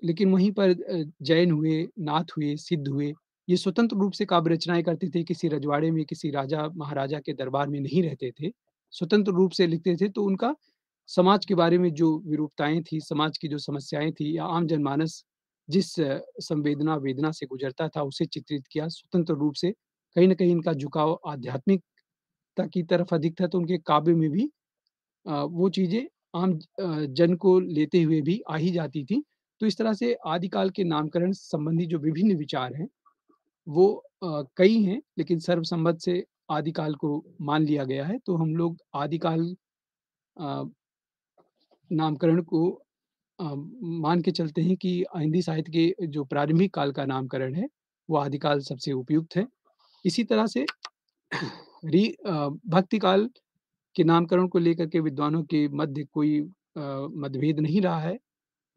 लेकिन वहीं पर जैन हुए, नाथ हुए, सिद्ध हुए, ये स्वतंत्र रूप से काव्य रचनाएँ करते थे, किसी रजवाड़े में, किसी राजा, महाराजा के दरबार में नहीं रहते थे। स्वतंत्र रूप से लिखते थे, तो उनका समाज के बारे में जो विरूपताएँ थी, समाज की जो समस्याएँ थी या आम जनमानस जिस संवेदना, वेदना से गुज़रता था, उसे चित्रित किया स्वतंत्र रूप से। कहीं न कहीं इनका झुकाव आध्यात्मिकता की तरफ अधिक था, तो उनके काव्य में भी वो चीज़ें जन को लेते हुए भी आ ही जाती थी। तो इस तरह से आदिकाल के नामकरण संबंधी जो विभिन्न विचार हैं, वो कई हैं, लेकिन सर्वसम्मत से आदिकाल को मान लिया गया है। तो हम लोग आदिकाल अ, नामकरण को मान के चलते हैं कि हिंदी साहित्य के जो प्रारंभिक काल का नामकरण है, वो आदिकाल सबसे उपयुक्त है। इसी तरह से भक्ति काल के नामकरण को लेकर के विद्वानों के मध्य कोई मतभेद नहीं रहा है।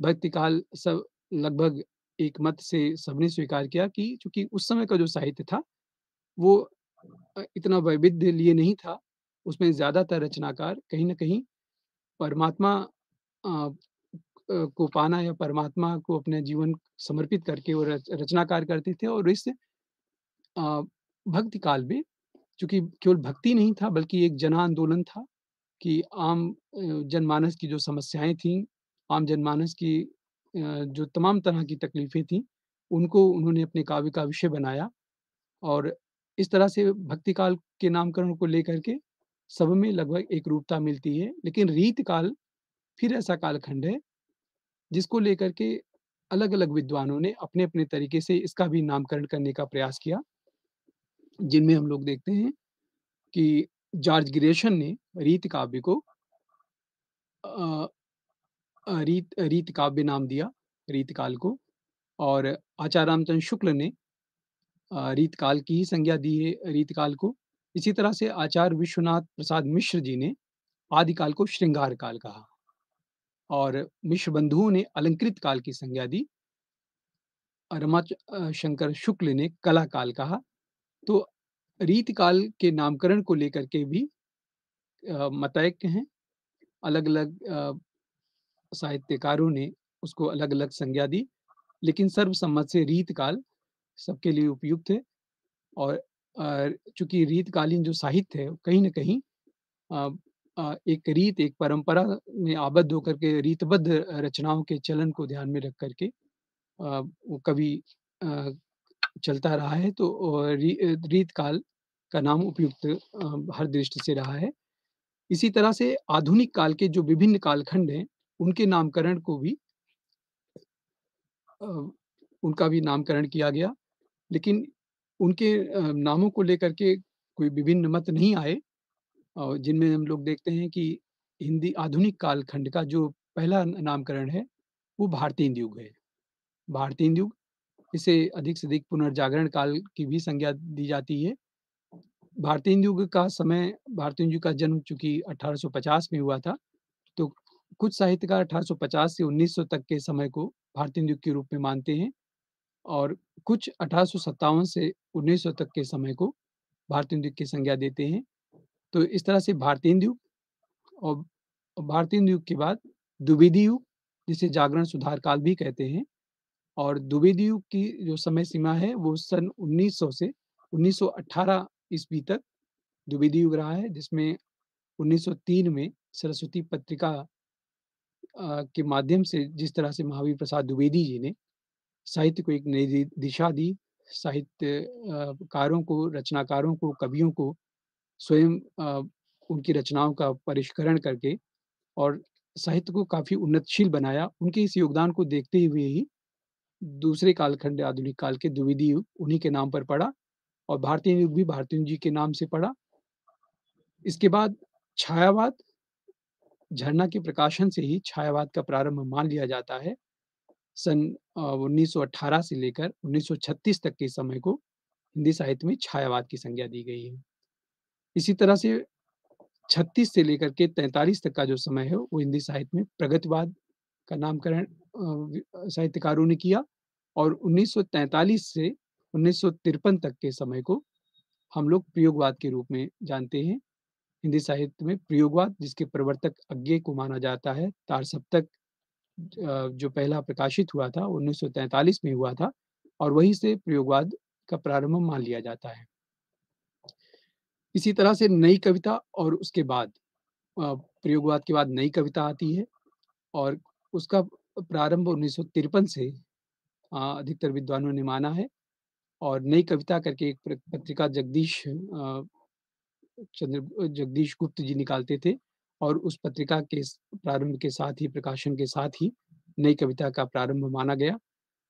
भक्ति काल सब लगभग एक मत से सबने स्वीकार किया कि चूँकि उस समय का जो साहित्य था, वो इतना वैविध्य लिए नहीं था। उसमें ज़्यादातर रचनाकार कहीं न कहीं परमात्मा अ को पाना या परमात्मा को अपना जीवन समर्पित करके वो रचनाकार करते थे और इस भक्ति काल में चूँकि केवल भक्ति नहीं था बल्कि एक जन आंदोलन था कि आम जनमानस की जो समस्याएँ थीं, आम जनमानस की जो तमाम तरह की तकलीफ़ें थीं, उनको उन्होंने अपने काव्य का विषय बनाया और इस तरह से भक्ति काल के नामकरण को लेकर के सब में लगभग एकरूपता मिलती है। लेकिन रीत काल फिर ऐसा कालखंड है जिसको लेकर के अलग-अलग विद्वानों ने अपने-अपने तरीके से इसका भी नामकरण करने का प्रयास किया, जिनमें हम लोग देखते हैं कि जॉर्ज ग्रेशम ने रीत काव्य को अ रीत काव्य नाम दिया, रीत काल को और आचार्य रामचंद्र शुक्ल ने रीत काल की ही संज्ञा दी है रीत काल को। इसी तरह से आचार्य विश्वनाथ प्रसाद मिश्र जी ने आदिकाल को श्रृंगार काल कहा और मिश्र बंधुओं ने अलंकृत काल की संज्ञा दी। शंकर शुक्ल ने कला काल कहा। तो रीतकाल के नामकरण को लेकर के भी मतैक्य हैं। अलग-अलग साहित्यकारों ने उसको अलग-अलग संज्ञा दी, लेकिन सर्वसम्मत से रीतकाल सबके लिए उपयुक्त है और चूँकि रीतकालीन जो साहित्य है, कहीं न कहीं अ एक रीत, एक परंपरा में आबद्ध होकर के रीतबद्ध रचनाओं के चलन को ध्यान में रख कर के वो कभी अ, चलता रहा है तो रीतकाल का नाम उपयुक्त हर दृष्टि से रहा है। इसी तरह से आधुनिक काल के जो विभिन्न कालखंड हैं, उनके नामकरण को भी अ, उनका भी नामकरण किया गया। लेकिन उनके नामों को लेकर के कोई विभिन्न मत नहीं आए जिनमें हम लोग देखते हैं कि हिंदी आधुनिक कालखंड का जो पहला नामकरण है, वो भारतीय युग है। भारतीय युग इसे अधिक से अधिक पुनर्जागरण काल की भी संज्ञा दी जाती है। भारतीय युग का समय भारतीय युग का जन्म चूँकि 1850 में हुआ था, तो कुछ साहित्यकार 1850 से 1900 तक के समय को भारतीय युग के रूप में मानते हैं और कुछ 1857 से 1900 तक के समय को भारतीय युग की संज्ञा देते हैं। तो इस तरह से भारतीय युग और भारतीय युग के बाद द्विवेदी युग, जिसे जागरण सुधार काल भी कहते हैं और द्विवेदी युग की जो समय सीमा है, वो सन 1900 से 1918 ईस्वी तक द्विवेदी युग रहा है, जिसमें 1903 में सरस्वती पत्रिका के माध्यम से जिस तरह से महावीर प्रसाद द्विवेदी जी ने साहित्य को एक नई दिशा दी, साहित्य कारों को, रचनाकारों को, कवियों को स्वयं उनकी रचनाओं का परिष्करण करके और साहित्य को काफ़ी उन्नतशील बनाया। उनके इस योगदान को देखते हुए ही दूसरे कालखंड आधुनिक काल के द्विवेदी युग उन्हीं के नाम पर पड़ा और भारतीय युग भी भारतीय जी के नाम से पड़ा। इसके बाद छायावाद, झरना के प्रकाशन से ही छायावाद का प्रारंभ मान लिया जाता है। सन 1918 से लेकर 1936 तक के समय को हिंदी साहित्य में छायावाद की संज्ञा दी गई है। इसी तरह से 36 से लेकर के 43 तक का जो समय है, वो हिंदी साहित्य में प्रगतिवाद का नामकरण साहित्यकारों ने किया और 1943 से 1953 तक के समय को हम लोग प्रयोगवाद के रूप में जानते हैं। हिंदी साहित्य में प्रयोगवाद जिसके प्रवर्तक अज्ञे को माना जाता है, तार सप्तक जो पहला प्रकाशित हुआ था 1943 में हुआ था और वहीं से प्रयोगवाद का प्रारंभ मान लिया जाता है। इसी तरह से नई कविता और उसके बाद प्रयोगवाद के बाद नई कविता आती है और उसका प्रारंभ 1953 से अधिकतर विद्वानों ने माना है और नई कविता करके एक पत्रिका जगदीश गुप्त जी निकालते थे और उस पत्रिका के प्रारंभ के साथ ही प्रकाशन के साथ ही नई कविता का प्रारंभ माना गया।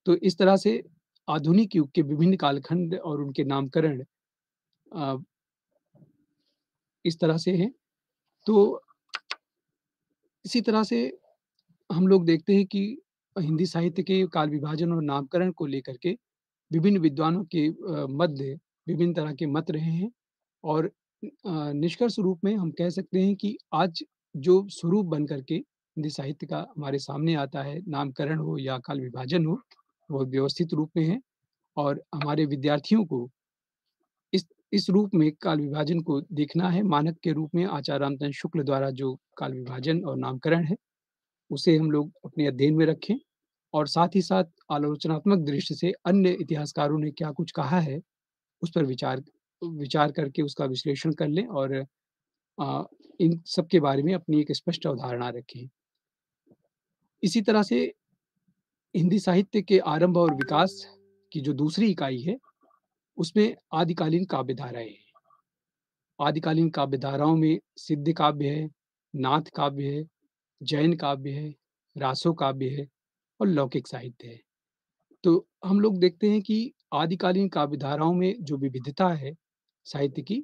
तो इस तरह से आधुनिक युग के विभिन्न कालखंड और उनके नामकरण अ, इस तरह से हैं। तो इसी तरह से हम लोग देखते हैं कि हिंदी साहित्य के काल विभाजन और नामकरण को लेकर के विभिन्न विद्वानों के मध्य विभिन्न तरह के मत रहे हैं और निष्कर्ष रूप में हम कह सकते हैं कि आज जो स्वरूप बन कर के हिंदी साहित्य का हमारे सामने आता है, नामकरण हो या काल विभाजन हो, वो व्यवस्थित रूप में है और हमारे विद्यार्थियों को इस रूप में काल विभाजन को देखना है। मानक के रूप में आचार्य रामतन शुक्ल द्वारा जो काल विभाजन और नामकरण है, उसे हम लोग अपने अध्ययन में रखें और साथ ही साथ आलोचनात्मक दृष्टि से अन्य इतिहासकारों ने क्या कुछ कहा है, उस पर विचार विचार करके उसका विश्लेषण कर लें और अ, इन सब के बारे में अपनी एक स्पष्ट अवधारणा रखें। इसी तरह से हिंदी साहित्य के आरंभ और विकास की जो दूसरी इकाई है, उसमें आदिकालीन काव्य धाराएँ हैं। आदिकालीन काव्य धाराओं में सिद्ध काव्य है, नाथ काव्य है, जैन काव्य है, रासो काव्य है और लौकिक साहित्य है। तो हम लोग देखते हैं कि आदिकालीन काव्य धाराओं में जो विविधता है साहित्य की,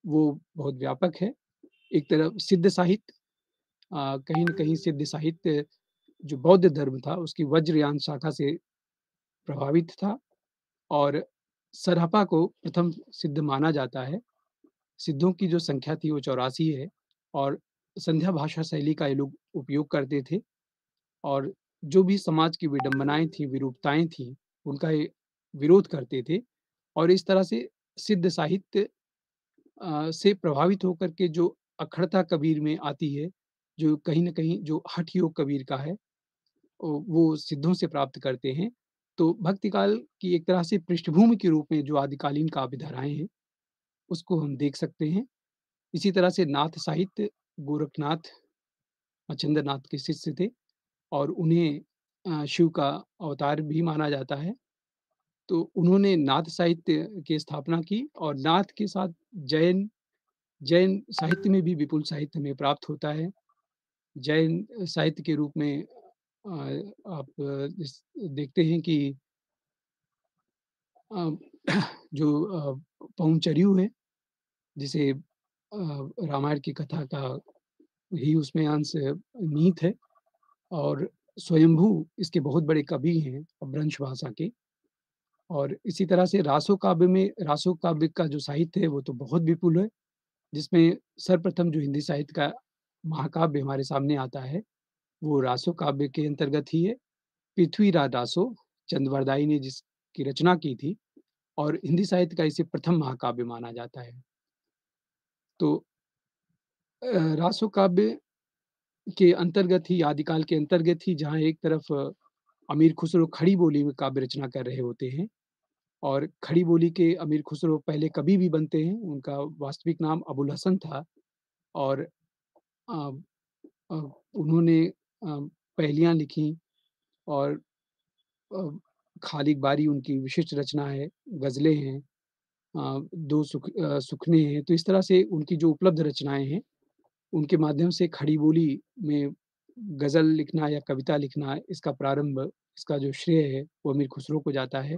वो बहुत व्यापक है। एक तरफ सिद्ध साहित्य कहीं न कहीं सिद्ध साहित्य जो बौद्ध धर्म था, उसकी वज्रयान शाखा से प्रभावित था और सरहपा को प्रथम सिद्ध माना जाता है। सिद्धों की जो संख्या थी वो 84 है और संध्या भाषा शैली का ये लोग उपयोग करते थे और जो भी समाज की विडंबनाएँ थी, विरूपताएँ थीं, उनका ये विरोध करते थे और इस तरह से सिद्ध साहित्य से प्रभावित होकर के जो अखड़ता कबीर में आती है, जो कहीं न कहीं जो हठ योग कबीर का है, वो सिद्धों से प्राप्त करते हैं। तो भक्ति काल की एक तरह से पृष्ठभूमि के रूप में जो आदिकालीन काव्य धाराएँ हैं, उसको हम देख सकते हैं। इसी तरह से नाथ साहित्य गोरखनाथ मच्छिंद्रनाथ के शिष्य थे और उन्हें शिव का अवतार भी माना जाता है। तो उन्होंने नाथ साहित्य की स्थापना की और नाथ के साथ जैन जैन साहित्य में भी विपुल साहित्य हमें प्राप्त होता है। जैन साहित्य के रूप में आप इस देखते हैं कि अ, जो पहुँचरियु है, जिसे रामायण की कथा का ही उसमें अंश निहित है और स्वयंभू इसके बहुत बड़े कवि हैं अपभ्रंश भाषा के और इसी तरह से रासो काव्य का जो साहित्य है वो तो बहुत विपुल है, जिसमें सर्वप्रथम जो हिंदी साहित्य का महाकाव्य हमारे सामने आता है, वो रासो काव्य के अंतर्गत ही है। पृथ्वीराज रासो चंद्रवरदाई ने जिसकी रचना की थी और हिंदी साहित्य का इसे प्रथम महाकाव्य माना जाता है। तो रासो काव्य के अंतर्गत ही आदिकाल के अंतर्गत ही जहाँ एक तरफ अमीर खुसरो खड़ी बोली में काव्य रचना कर रहे होते हैं और खड़ी बोली के अमीर खुसरो पहले कवि भी बनते हैं, उनका वास्तविक नाम अबुल हसन था और अ अ, उन्होंने पहेलियाँ लिखी और अ, खालिक बारी उनकी विशिष्ट रचना है, गज़लें हैं, 2 सुखने हैं, तो इस तरह से उनकी जो उपलब्ध रचनाएँ हैं, उनके माध्यम से खड़ी बोली में गज़ल लिखना या कविता लिखना, इसका प्रारंभ, इसका जो श्रेय है, वो अमीर खुसरो को जाता है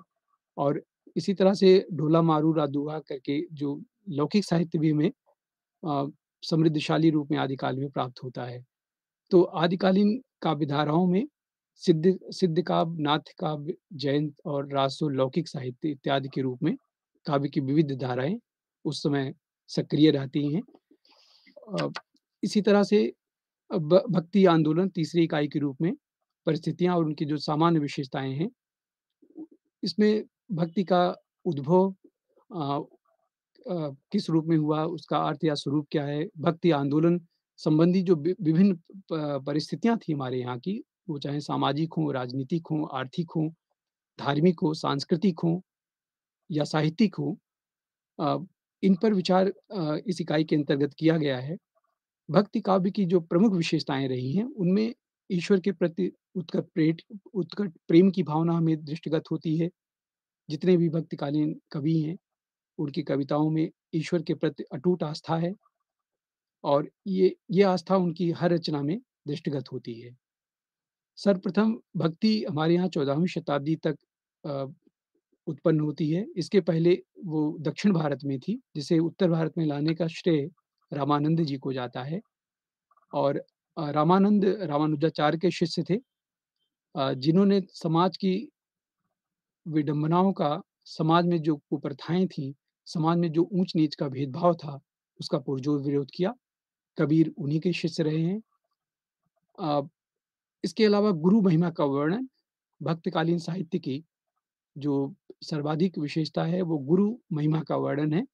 और इसी तरह से ढोला मारू रादुहा करके जो लौकिक साहित्य भी हमें अ, समृद्धशाली रूप में आदिकाल में प्राप्त होता है। तो आदिकालीन काव्य धाराओं में सिद्ध सिद्ध काव्य, नाथ काव्य, जैन और रासो लौकिक साहित्य इत्यादि के रूप में काव्य की विविध धाराएँ उस समय सक्रिय रहती हैं। अ, इसी तरह से भक्ति आंदोलन तीसरी इकाई के रूप में परिस्थितियाँ और उनकी जो सामान्य विशेषताएँ हैं, इसमें भक्ति का उद्भव अ किस रूप में हुआ, उसका अर्थ या स्वरूप क्या है? भक्ति आंदोलन संबंधी जो विभिन्न परिस्थितियाँ थी हमारे यहाँ की, वो चाहे सामाजिक हों, राजनीतिक हों, आर्थिक हों, धार्मिक हों, सांस्कृतिक हों या साहित्यिक हों, अ, इन पर विचार इस इकाई के अंतर्गत किया गया है। भक्ति काव्य की जो प्रमुख विशेषताएँ रही हैं, उनमें ईश्वर के प्रति उत्कट प्रेम की भावना हमें दृष्टिगत होती है। जितने भी भक्तिकालीन कवि हैं, उनकी कविताओं में ईश्वर के प्रति अटूट आस्था है और ये आस्था उनकी हर रचना में दृष्टिगत होती है। सर्वप्रथम भक्ति हमारे यहाँ 14वीं शताब्दी तक अ, उत्पन्न होती है। इसके पहले वो दक्षिण भारत में थी, जिसे उत्तर भारत में लाने का श्रेय रामानंद जी को जाता है और रामानंद रामानुजाचार्य के शिष्य थे, जिन्होंने समाज की विडंबनाओं का, समाज में जो कुप्रथाएँ थीं, समाज में जो ऊँच-नीच का भेदभाव था, उसका पुरज़ोर विरोध किया। कबीर उन्हीं के शिष्य रहे हैं। अ, इसके अलावा गुरु महिमा का वर्णन भक्तकालीन साहित्य की जो सर्वाधिक विशेषता है, वो गुरु महिमा का वर्णन है।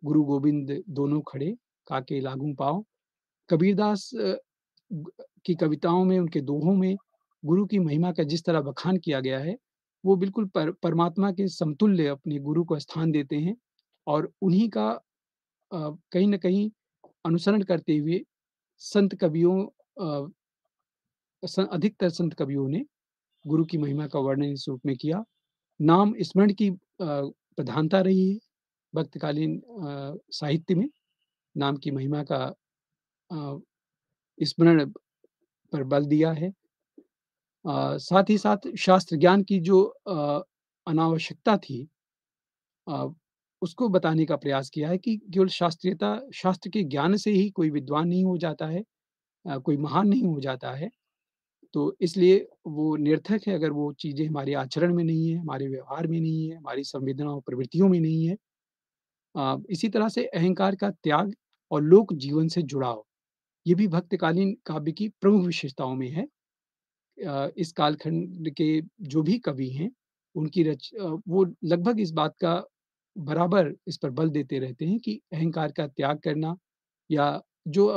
गुरु गोविंद दोनों खड़े, काके लागूं पाँव। कबीरदास ग की कविताओं में, उनके दोहों में गुरु की महिमा का जिस तरह बखान किया गया है, वो बिल्कुल परमात्मा के समतुल्य अपने गुरु को स्थान देते हैं और उन्हीं का कहीं न कहीं अनुसरण करते हुए संत कवियों अ, अधिकतर संत कवियों ने गुरु की महिमा का वर्णन इस रूप में किया। नाम स्मरण की प्रधानता रही है भक्तकालीन साहित्य में, नाम की महिमा का अ, स्मरण पर बल दिया है। साथ ही साथ शास्त्र ज्ञान की जो अनावश्यकता थी, अ, उसको बताने का प्रयास किया है कि केवल शास्त्र के ज्ञान से ही कोई विद्वान नहीं हो जाता है, कोई महान नहीं हो जाता है। तो इसलिए वो निरर्थक है अगर वो चीज़ें हमारे आचरण में नहीं है, हमारे व्यवहार में नहीं है, हमारी संवेदना और प्रवृत्तियों में नहीं है। इसी तरह से अहंकार का त्याग और लोक जीवन से जुड़ाव, ये भी भक्तकालीन काव्य की प्रमुख विशेषताओं में है। इस कालखंड के जो भी कवि हैं, वो लगभग इस बात का बराबर इस पर बल देते रहते हैं कि अहंकार का त्याग करना या जो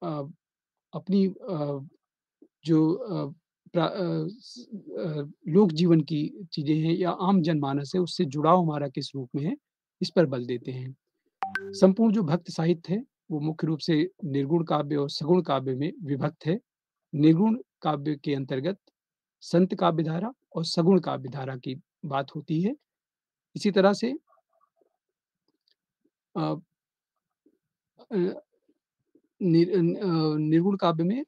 अ, अपनी जो लोक जीवन की चीज़ें हैं या आम जनमानस है, उससे जुड़ाव हमारा किस रूप में है, इस पर बल देते हैं। संपूर्ण जो भक्त साहित्य है, वो मुख्य रूप से निर्गुण काव्य और सगुण काव्य में विभक्त है। निर्गुण काव्य के अंतर्गत संत काव्य धारा और सगुण काव्य धारा की बात होती है। इसी तरह से अ अ, निर्गुण काव्य में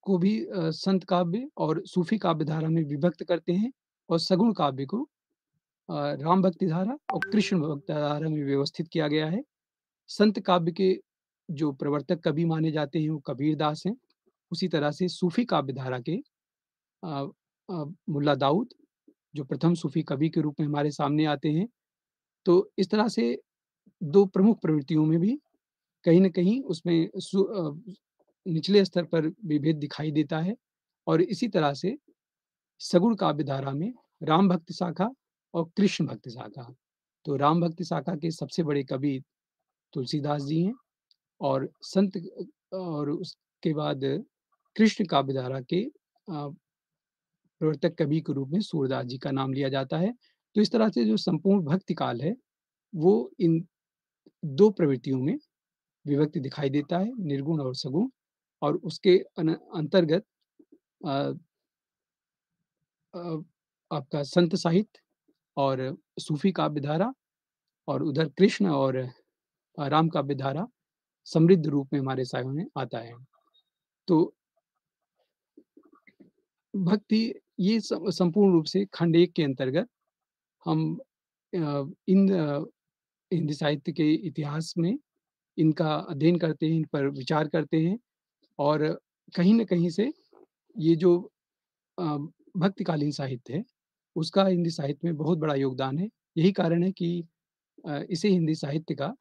को भी संत काव्य और सूफी काव्य धारा में विभक्त करते हैं और सगुण काव्य को राम भक्ति धारा और कृष्ण भक्ति धारा में व्यवस्थित किया गया है। संत काव्य के जो प्रवर्तक कवि माने जाते हैं, वो कबीरदास हैं। उसी तरह से सूफी काव्य धारा के अ मुल्ला दाऊद, जो प्रथम सूफी कवि के रूप में हमारे सामने आते हैं। तो इस तरह से 2 प्रमुख प्रवृत्तियों में भी कहीं न कहीं उसमें निचले स्तर पर विभेद दिखाई देता है और इसी तरह से सगुण काव्य धारा में राम भक्ति शाखा और कृष्ण भक्ति शाखा। तो राम भक्ति शाखा के सबसे बड़े कवि तुलसीदास जी हैं और और उसके बाद कृष्ण काव्य धारा के प्रवर्तक कवि के रूप में सूरदास जी का नाम लिया जाता है। तो इस तरह से जो संपूर्ण भक्ति काल है, वो इन 2 प्रवृत्तियों में विभक्ति दिखाई देता है, निर्गुण और सगुण और उसके अंतर्गत अ अ, आपका संत साहित्य और सूफी काव्य धारा और उधर कृष्ण और राम काव्य धारा समृद्ध रूप में हमारे सामने आता है। तो भक्ति ये संपूर्ण रूप से खंड 1 के अंतर्गत हम इन हिंदी साहित्य के इतिहास में इनका अध्ययन करते हैं, इन पर विचार करते हैं और कहीं न कहीं से ये जो अ, भक्तिकालीन साहित्य है, उसका हिंदी साहित्य में बहुत बड़ा योगदान है। यही कारण है कि इसे हिंदी साहित्य का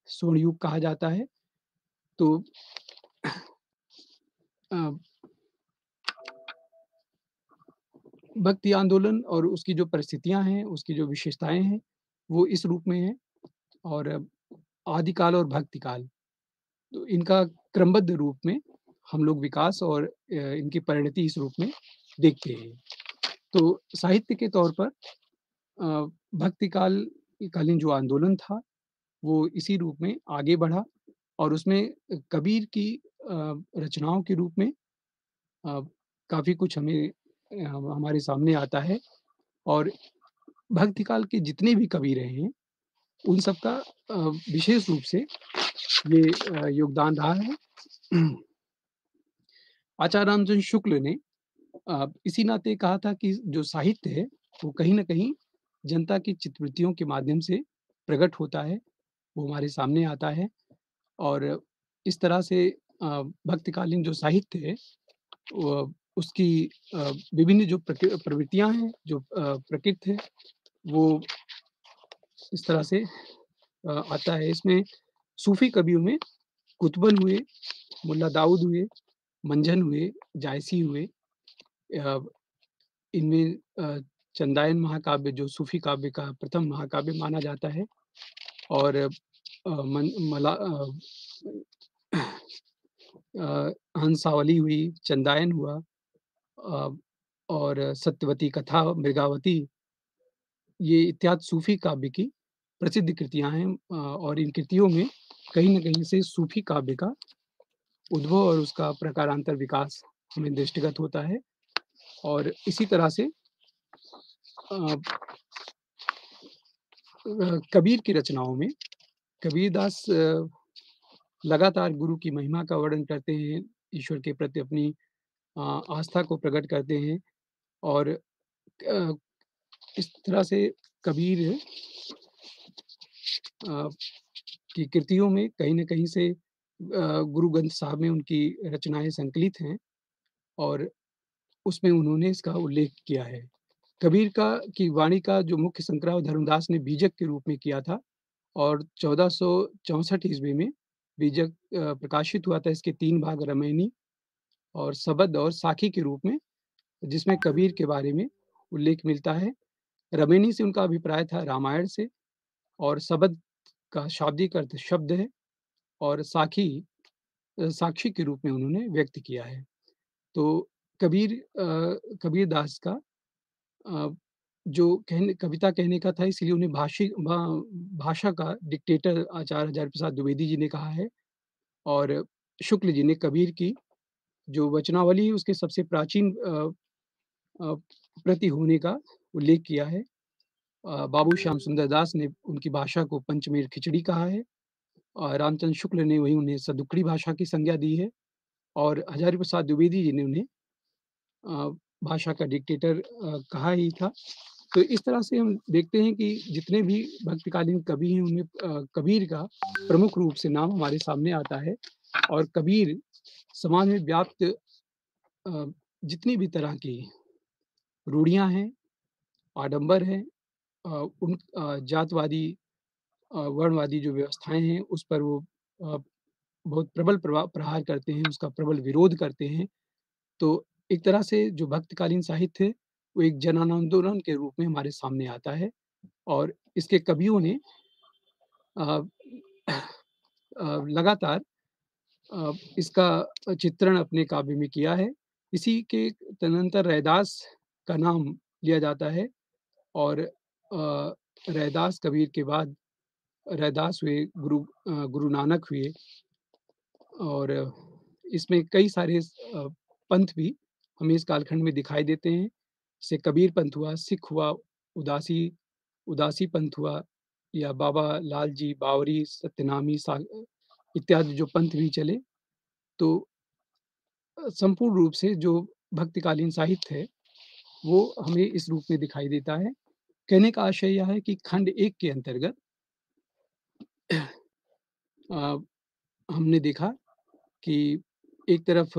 स्वर्ण युग कहा जाता है। तो अ, भक्ति आंदोलन और उसकी जो परिस्थितियाँ हैं, उसकी जो विशेषताएँ हैं, वो इस रूप में हैं और आदिकाल और भक्तिकाल, तो इनका क्रमबद्ध रूप में हम लोग विकास और इनकी परिणति इस रूप में देखते हैं। तो साहित्य के तौर पर भक्ति कालीन जो आंदोलन था, वो इसी रूप में आगे बढ़ा और उसमें कबीर की रचनाओं के रूप में अ, काफ़ी कुछ हमें हमारे सामने आता है और भक्ति काल के जितने भी कवि रहे हैं, उन सबका विशेष रूप से ये योगदान रहा है। आचार्य रामचंद्र शुक्ल ने इसी नाते कहा था कि जो साहित्य है, वो कहीं न कहीं जनता की चित्तवृत्तियों के माध्यम से प्रकट होता है, वो हमारे सामने आता है और इस तरह से भक्तकालीन जो साहित्य है वो उसकी विभिन्न जो प्रवृत्तियाँ हैं, जो प्रकृति है, वो इस तरह से आता है। इसमें सूफ़ी कवियों में कुतुबुल हुए, मुल्ला दाऊद हुए, मंझन हुए, जायसी हुए। अ, इनमें चंदायन महाकाव्य जो सूफ़ी काव्य का प्रथम महाकाव्य माना जाता है और मन मला हंसावली हुई, चंदायन हुआ अ, और सत्यवती कथा, मृगावती ये इत्यादि सूफ़ी काव्य की प्रसिद्ध कृतियाँ हैं और इन कृतियों में कहीं न कहीं से सूफ़ी काव्य का उद्भव और उसका प्रकारांतर विकास हमें दृष्टिगत होता है और इसी तरह से अ कबीर की रचनाओं में कबीरदास लगातार गुरु की महिमा का वर्णन करते हैं, ईश्वर के प्रति अपनी आस्था को प्रकट करते हैं और इस तरह से कबीर अ, की कृतियों में कहीं न कहीं से गुरु ग्रंथ साहब में उनकी रचनाएँ संकलित हैं और उसमें उन्होंने इसका उल्लेख किया है। कबीर का की वाणी का जो मुख्य संकराव धर्मदास ने बीजक के रूप में किया था और 1464 ईस्वी में बीजक प्रकाशित हुआ था। इसके 3 भाग रामायणी और सबद और साखी के रूप में, जिसमें कबीर के बारे में उल्लेख मिलता है। रामायणी से उनका अभिप्राय था रामायण से और सबद का शाब्दिक अर्थ शब्द है और साखी साक्षी के रूप में उन्होंने व्यक्त किया है। तो कबीरदास का अ, जो कविता कहने का था इसलिए उन्हें भाषा का डिक्टेटर आचार्य हज़ारी प्रसाद द्विवेदी जी ने कहा है और शुक्ल जी ने कबीर की जो वचनावली है उसके सबसे प्राचीन अ, प्रति होने का उल्लेख किया है। बाबू श्याम सुंदर दास ने उनकी भाषा को पंचमेल खिचड़ी कहा है और रामचंद्र शुक्ल ने वही उन्हें सदुक्कड़ी भाषा की संज्ञा दी है और हज़ारी प्रसाद द्विवेदी जी ने उन्हें अ, भाषा का डिक्टेटर कहा ही था। तो इस तरह से हम देखते हैं कि जितने भी भक्तकालीन कवि हैं उनमें कबीर का प्रमुख रूप से नाम हमारे सामने आता है और कबीर समाज में व्याप्त जितनी भी तरह की रूढ़ियाँ हैं, आडंबर हैं जातवादी वर्णवादी जो व्यवस्थाएँ हैं उस पर वो अ, बहुत प्रबल प्रहार करते हैं, उसका प्रबल विरोध करते हैं। तो एक तरह से जो भक्तकालीन साहित्य है, वो एक जन आंदोलन के रूप में हमारे सामने आता है और इसके कवियों ने अ लगातार इसका चित्रण अपने काव्य में किया है। इसी के तदनंतर रैदास का नाम लिया जाता है और रैदास कबीर के बाद रैदास हुए, गुरु नानक हुए और इसमें कई सारे पंथ भी हमें इस कालखंड में दिखाई देते हैं। जैसे कबीर पंथ हुआ, सिख हुआ, उदासी उदासी पंथ हुआ या बाबा लाल जी, बावरी, सत्यनामी इत्यादि जो पंथ भी चले, तो संपूर्ण रूप से जो भक्तिकालीन साहित्य है, वो हमें इस रूप में दिखाई देता है। कहने का आशय यह है कि खंड 1 के अंतर्गत अ, हमने देखा कि एक तरफ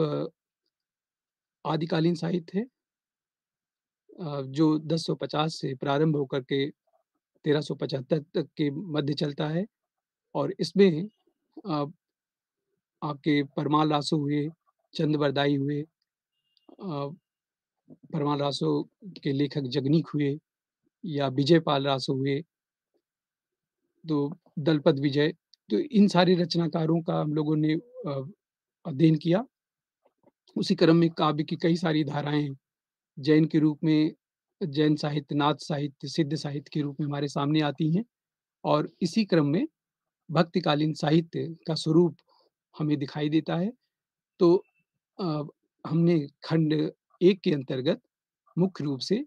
आदिकालीन साहित्य है जो 1050 से प्रारंभ होकर के 1375 तक के मध्य चलता है और इसमें अ, आपके परमाल रासो हुए, चंद बरदाई हुए परमाल रासो के लेखक जगनीक हुए या विजयपाल रासो हुए, तो दलपत विजय, तो इन सारे रचनाकारों का हम लोगों ने अध्ययन किया। उसी क्रम में काव्य की कई सारी धाराएँ जैन के रूप में जैन साहित्य, नाथ साहित्य, सिद्ध साहित्य के रूप में हमारे सामने आती हैं और इसी क्रम में भक्तिकालीन साहित्य का स्वरूप हमें दिखाई देता है। तो अ, हमने खंड 1 के अंतर्गत मुख्य रूप से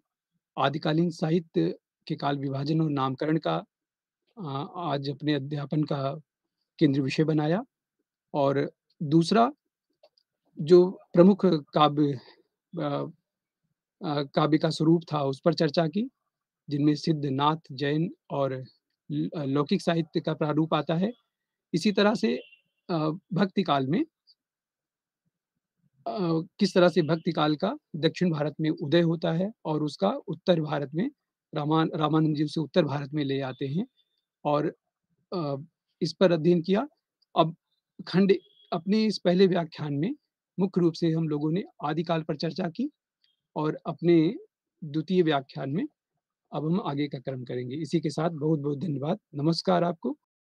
आदिकालीन साहित्य के काल विभाजन और नामकरण का आज अपने अध्यापन का केंद्र विषय बनाया और दूसरा जो प्रमुख अ काव्य का स्वरूप था उस पर चर्चा की, जिनमें सिद्ध, नाथ, जैन और लौकिक साहित्य का प्रारूप आता है। इसी तरह से भक्ति काल में किस तरह से भक्ति काल का दक्षिण भारत में उदय होता है और उसका उत्तर भारत में रामानंद जी उसे उत्तर भारत में ले आते हैं और अ, इस पर अध्ययन किया। अब खंड अपने इस पहले व्याख्यान में मुख्य रूप से हम लोगों ने आदिकाल पर चर्चा की और अपने द्वितीय व्याख्यान में अब हम आगे का क्रम करेंगे। इसी के साथ बहुत-बहुत धन्यवाद। नमस्कार आपको।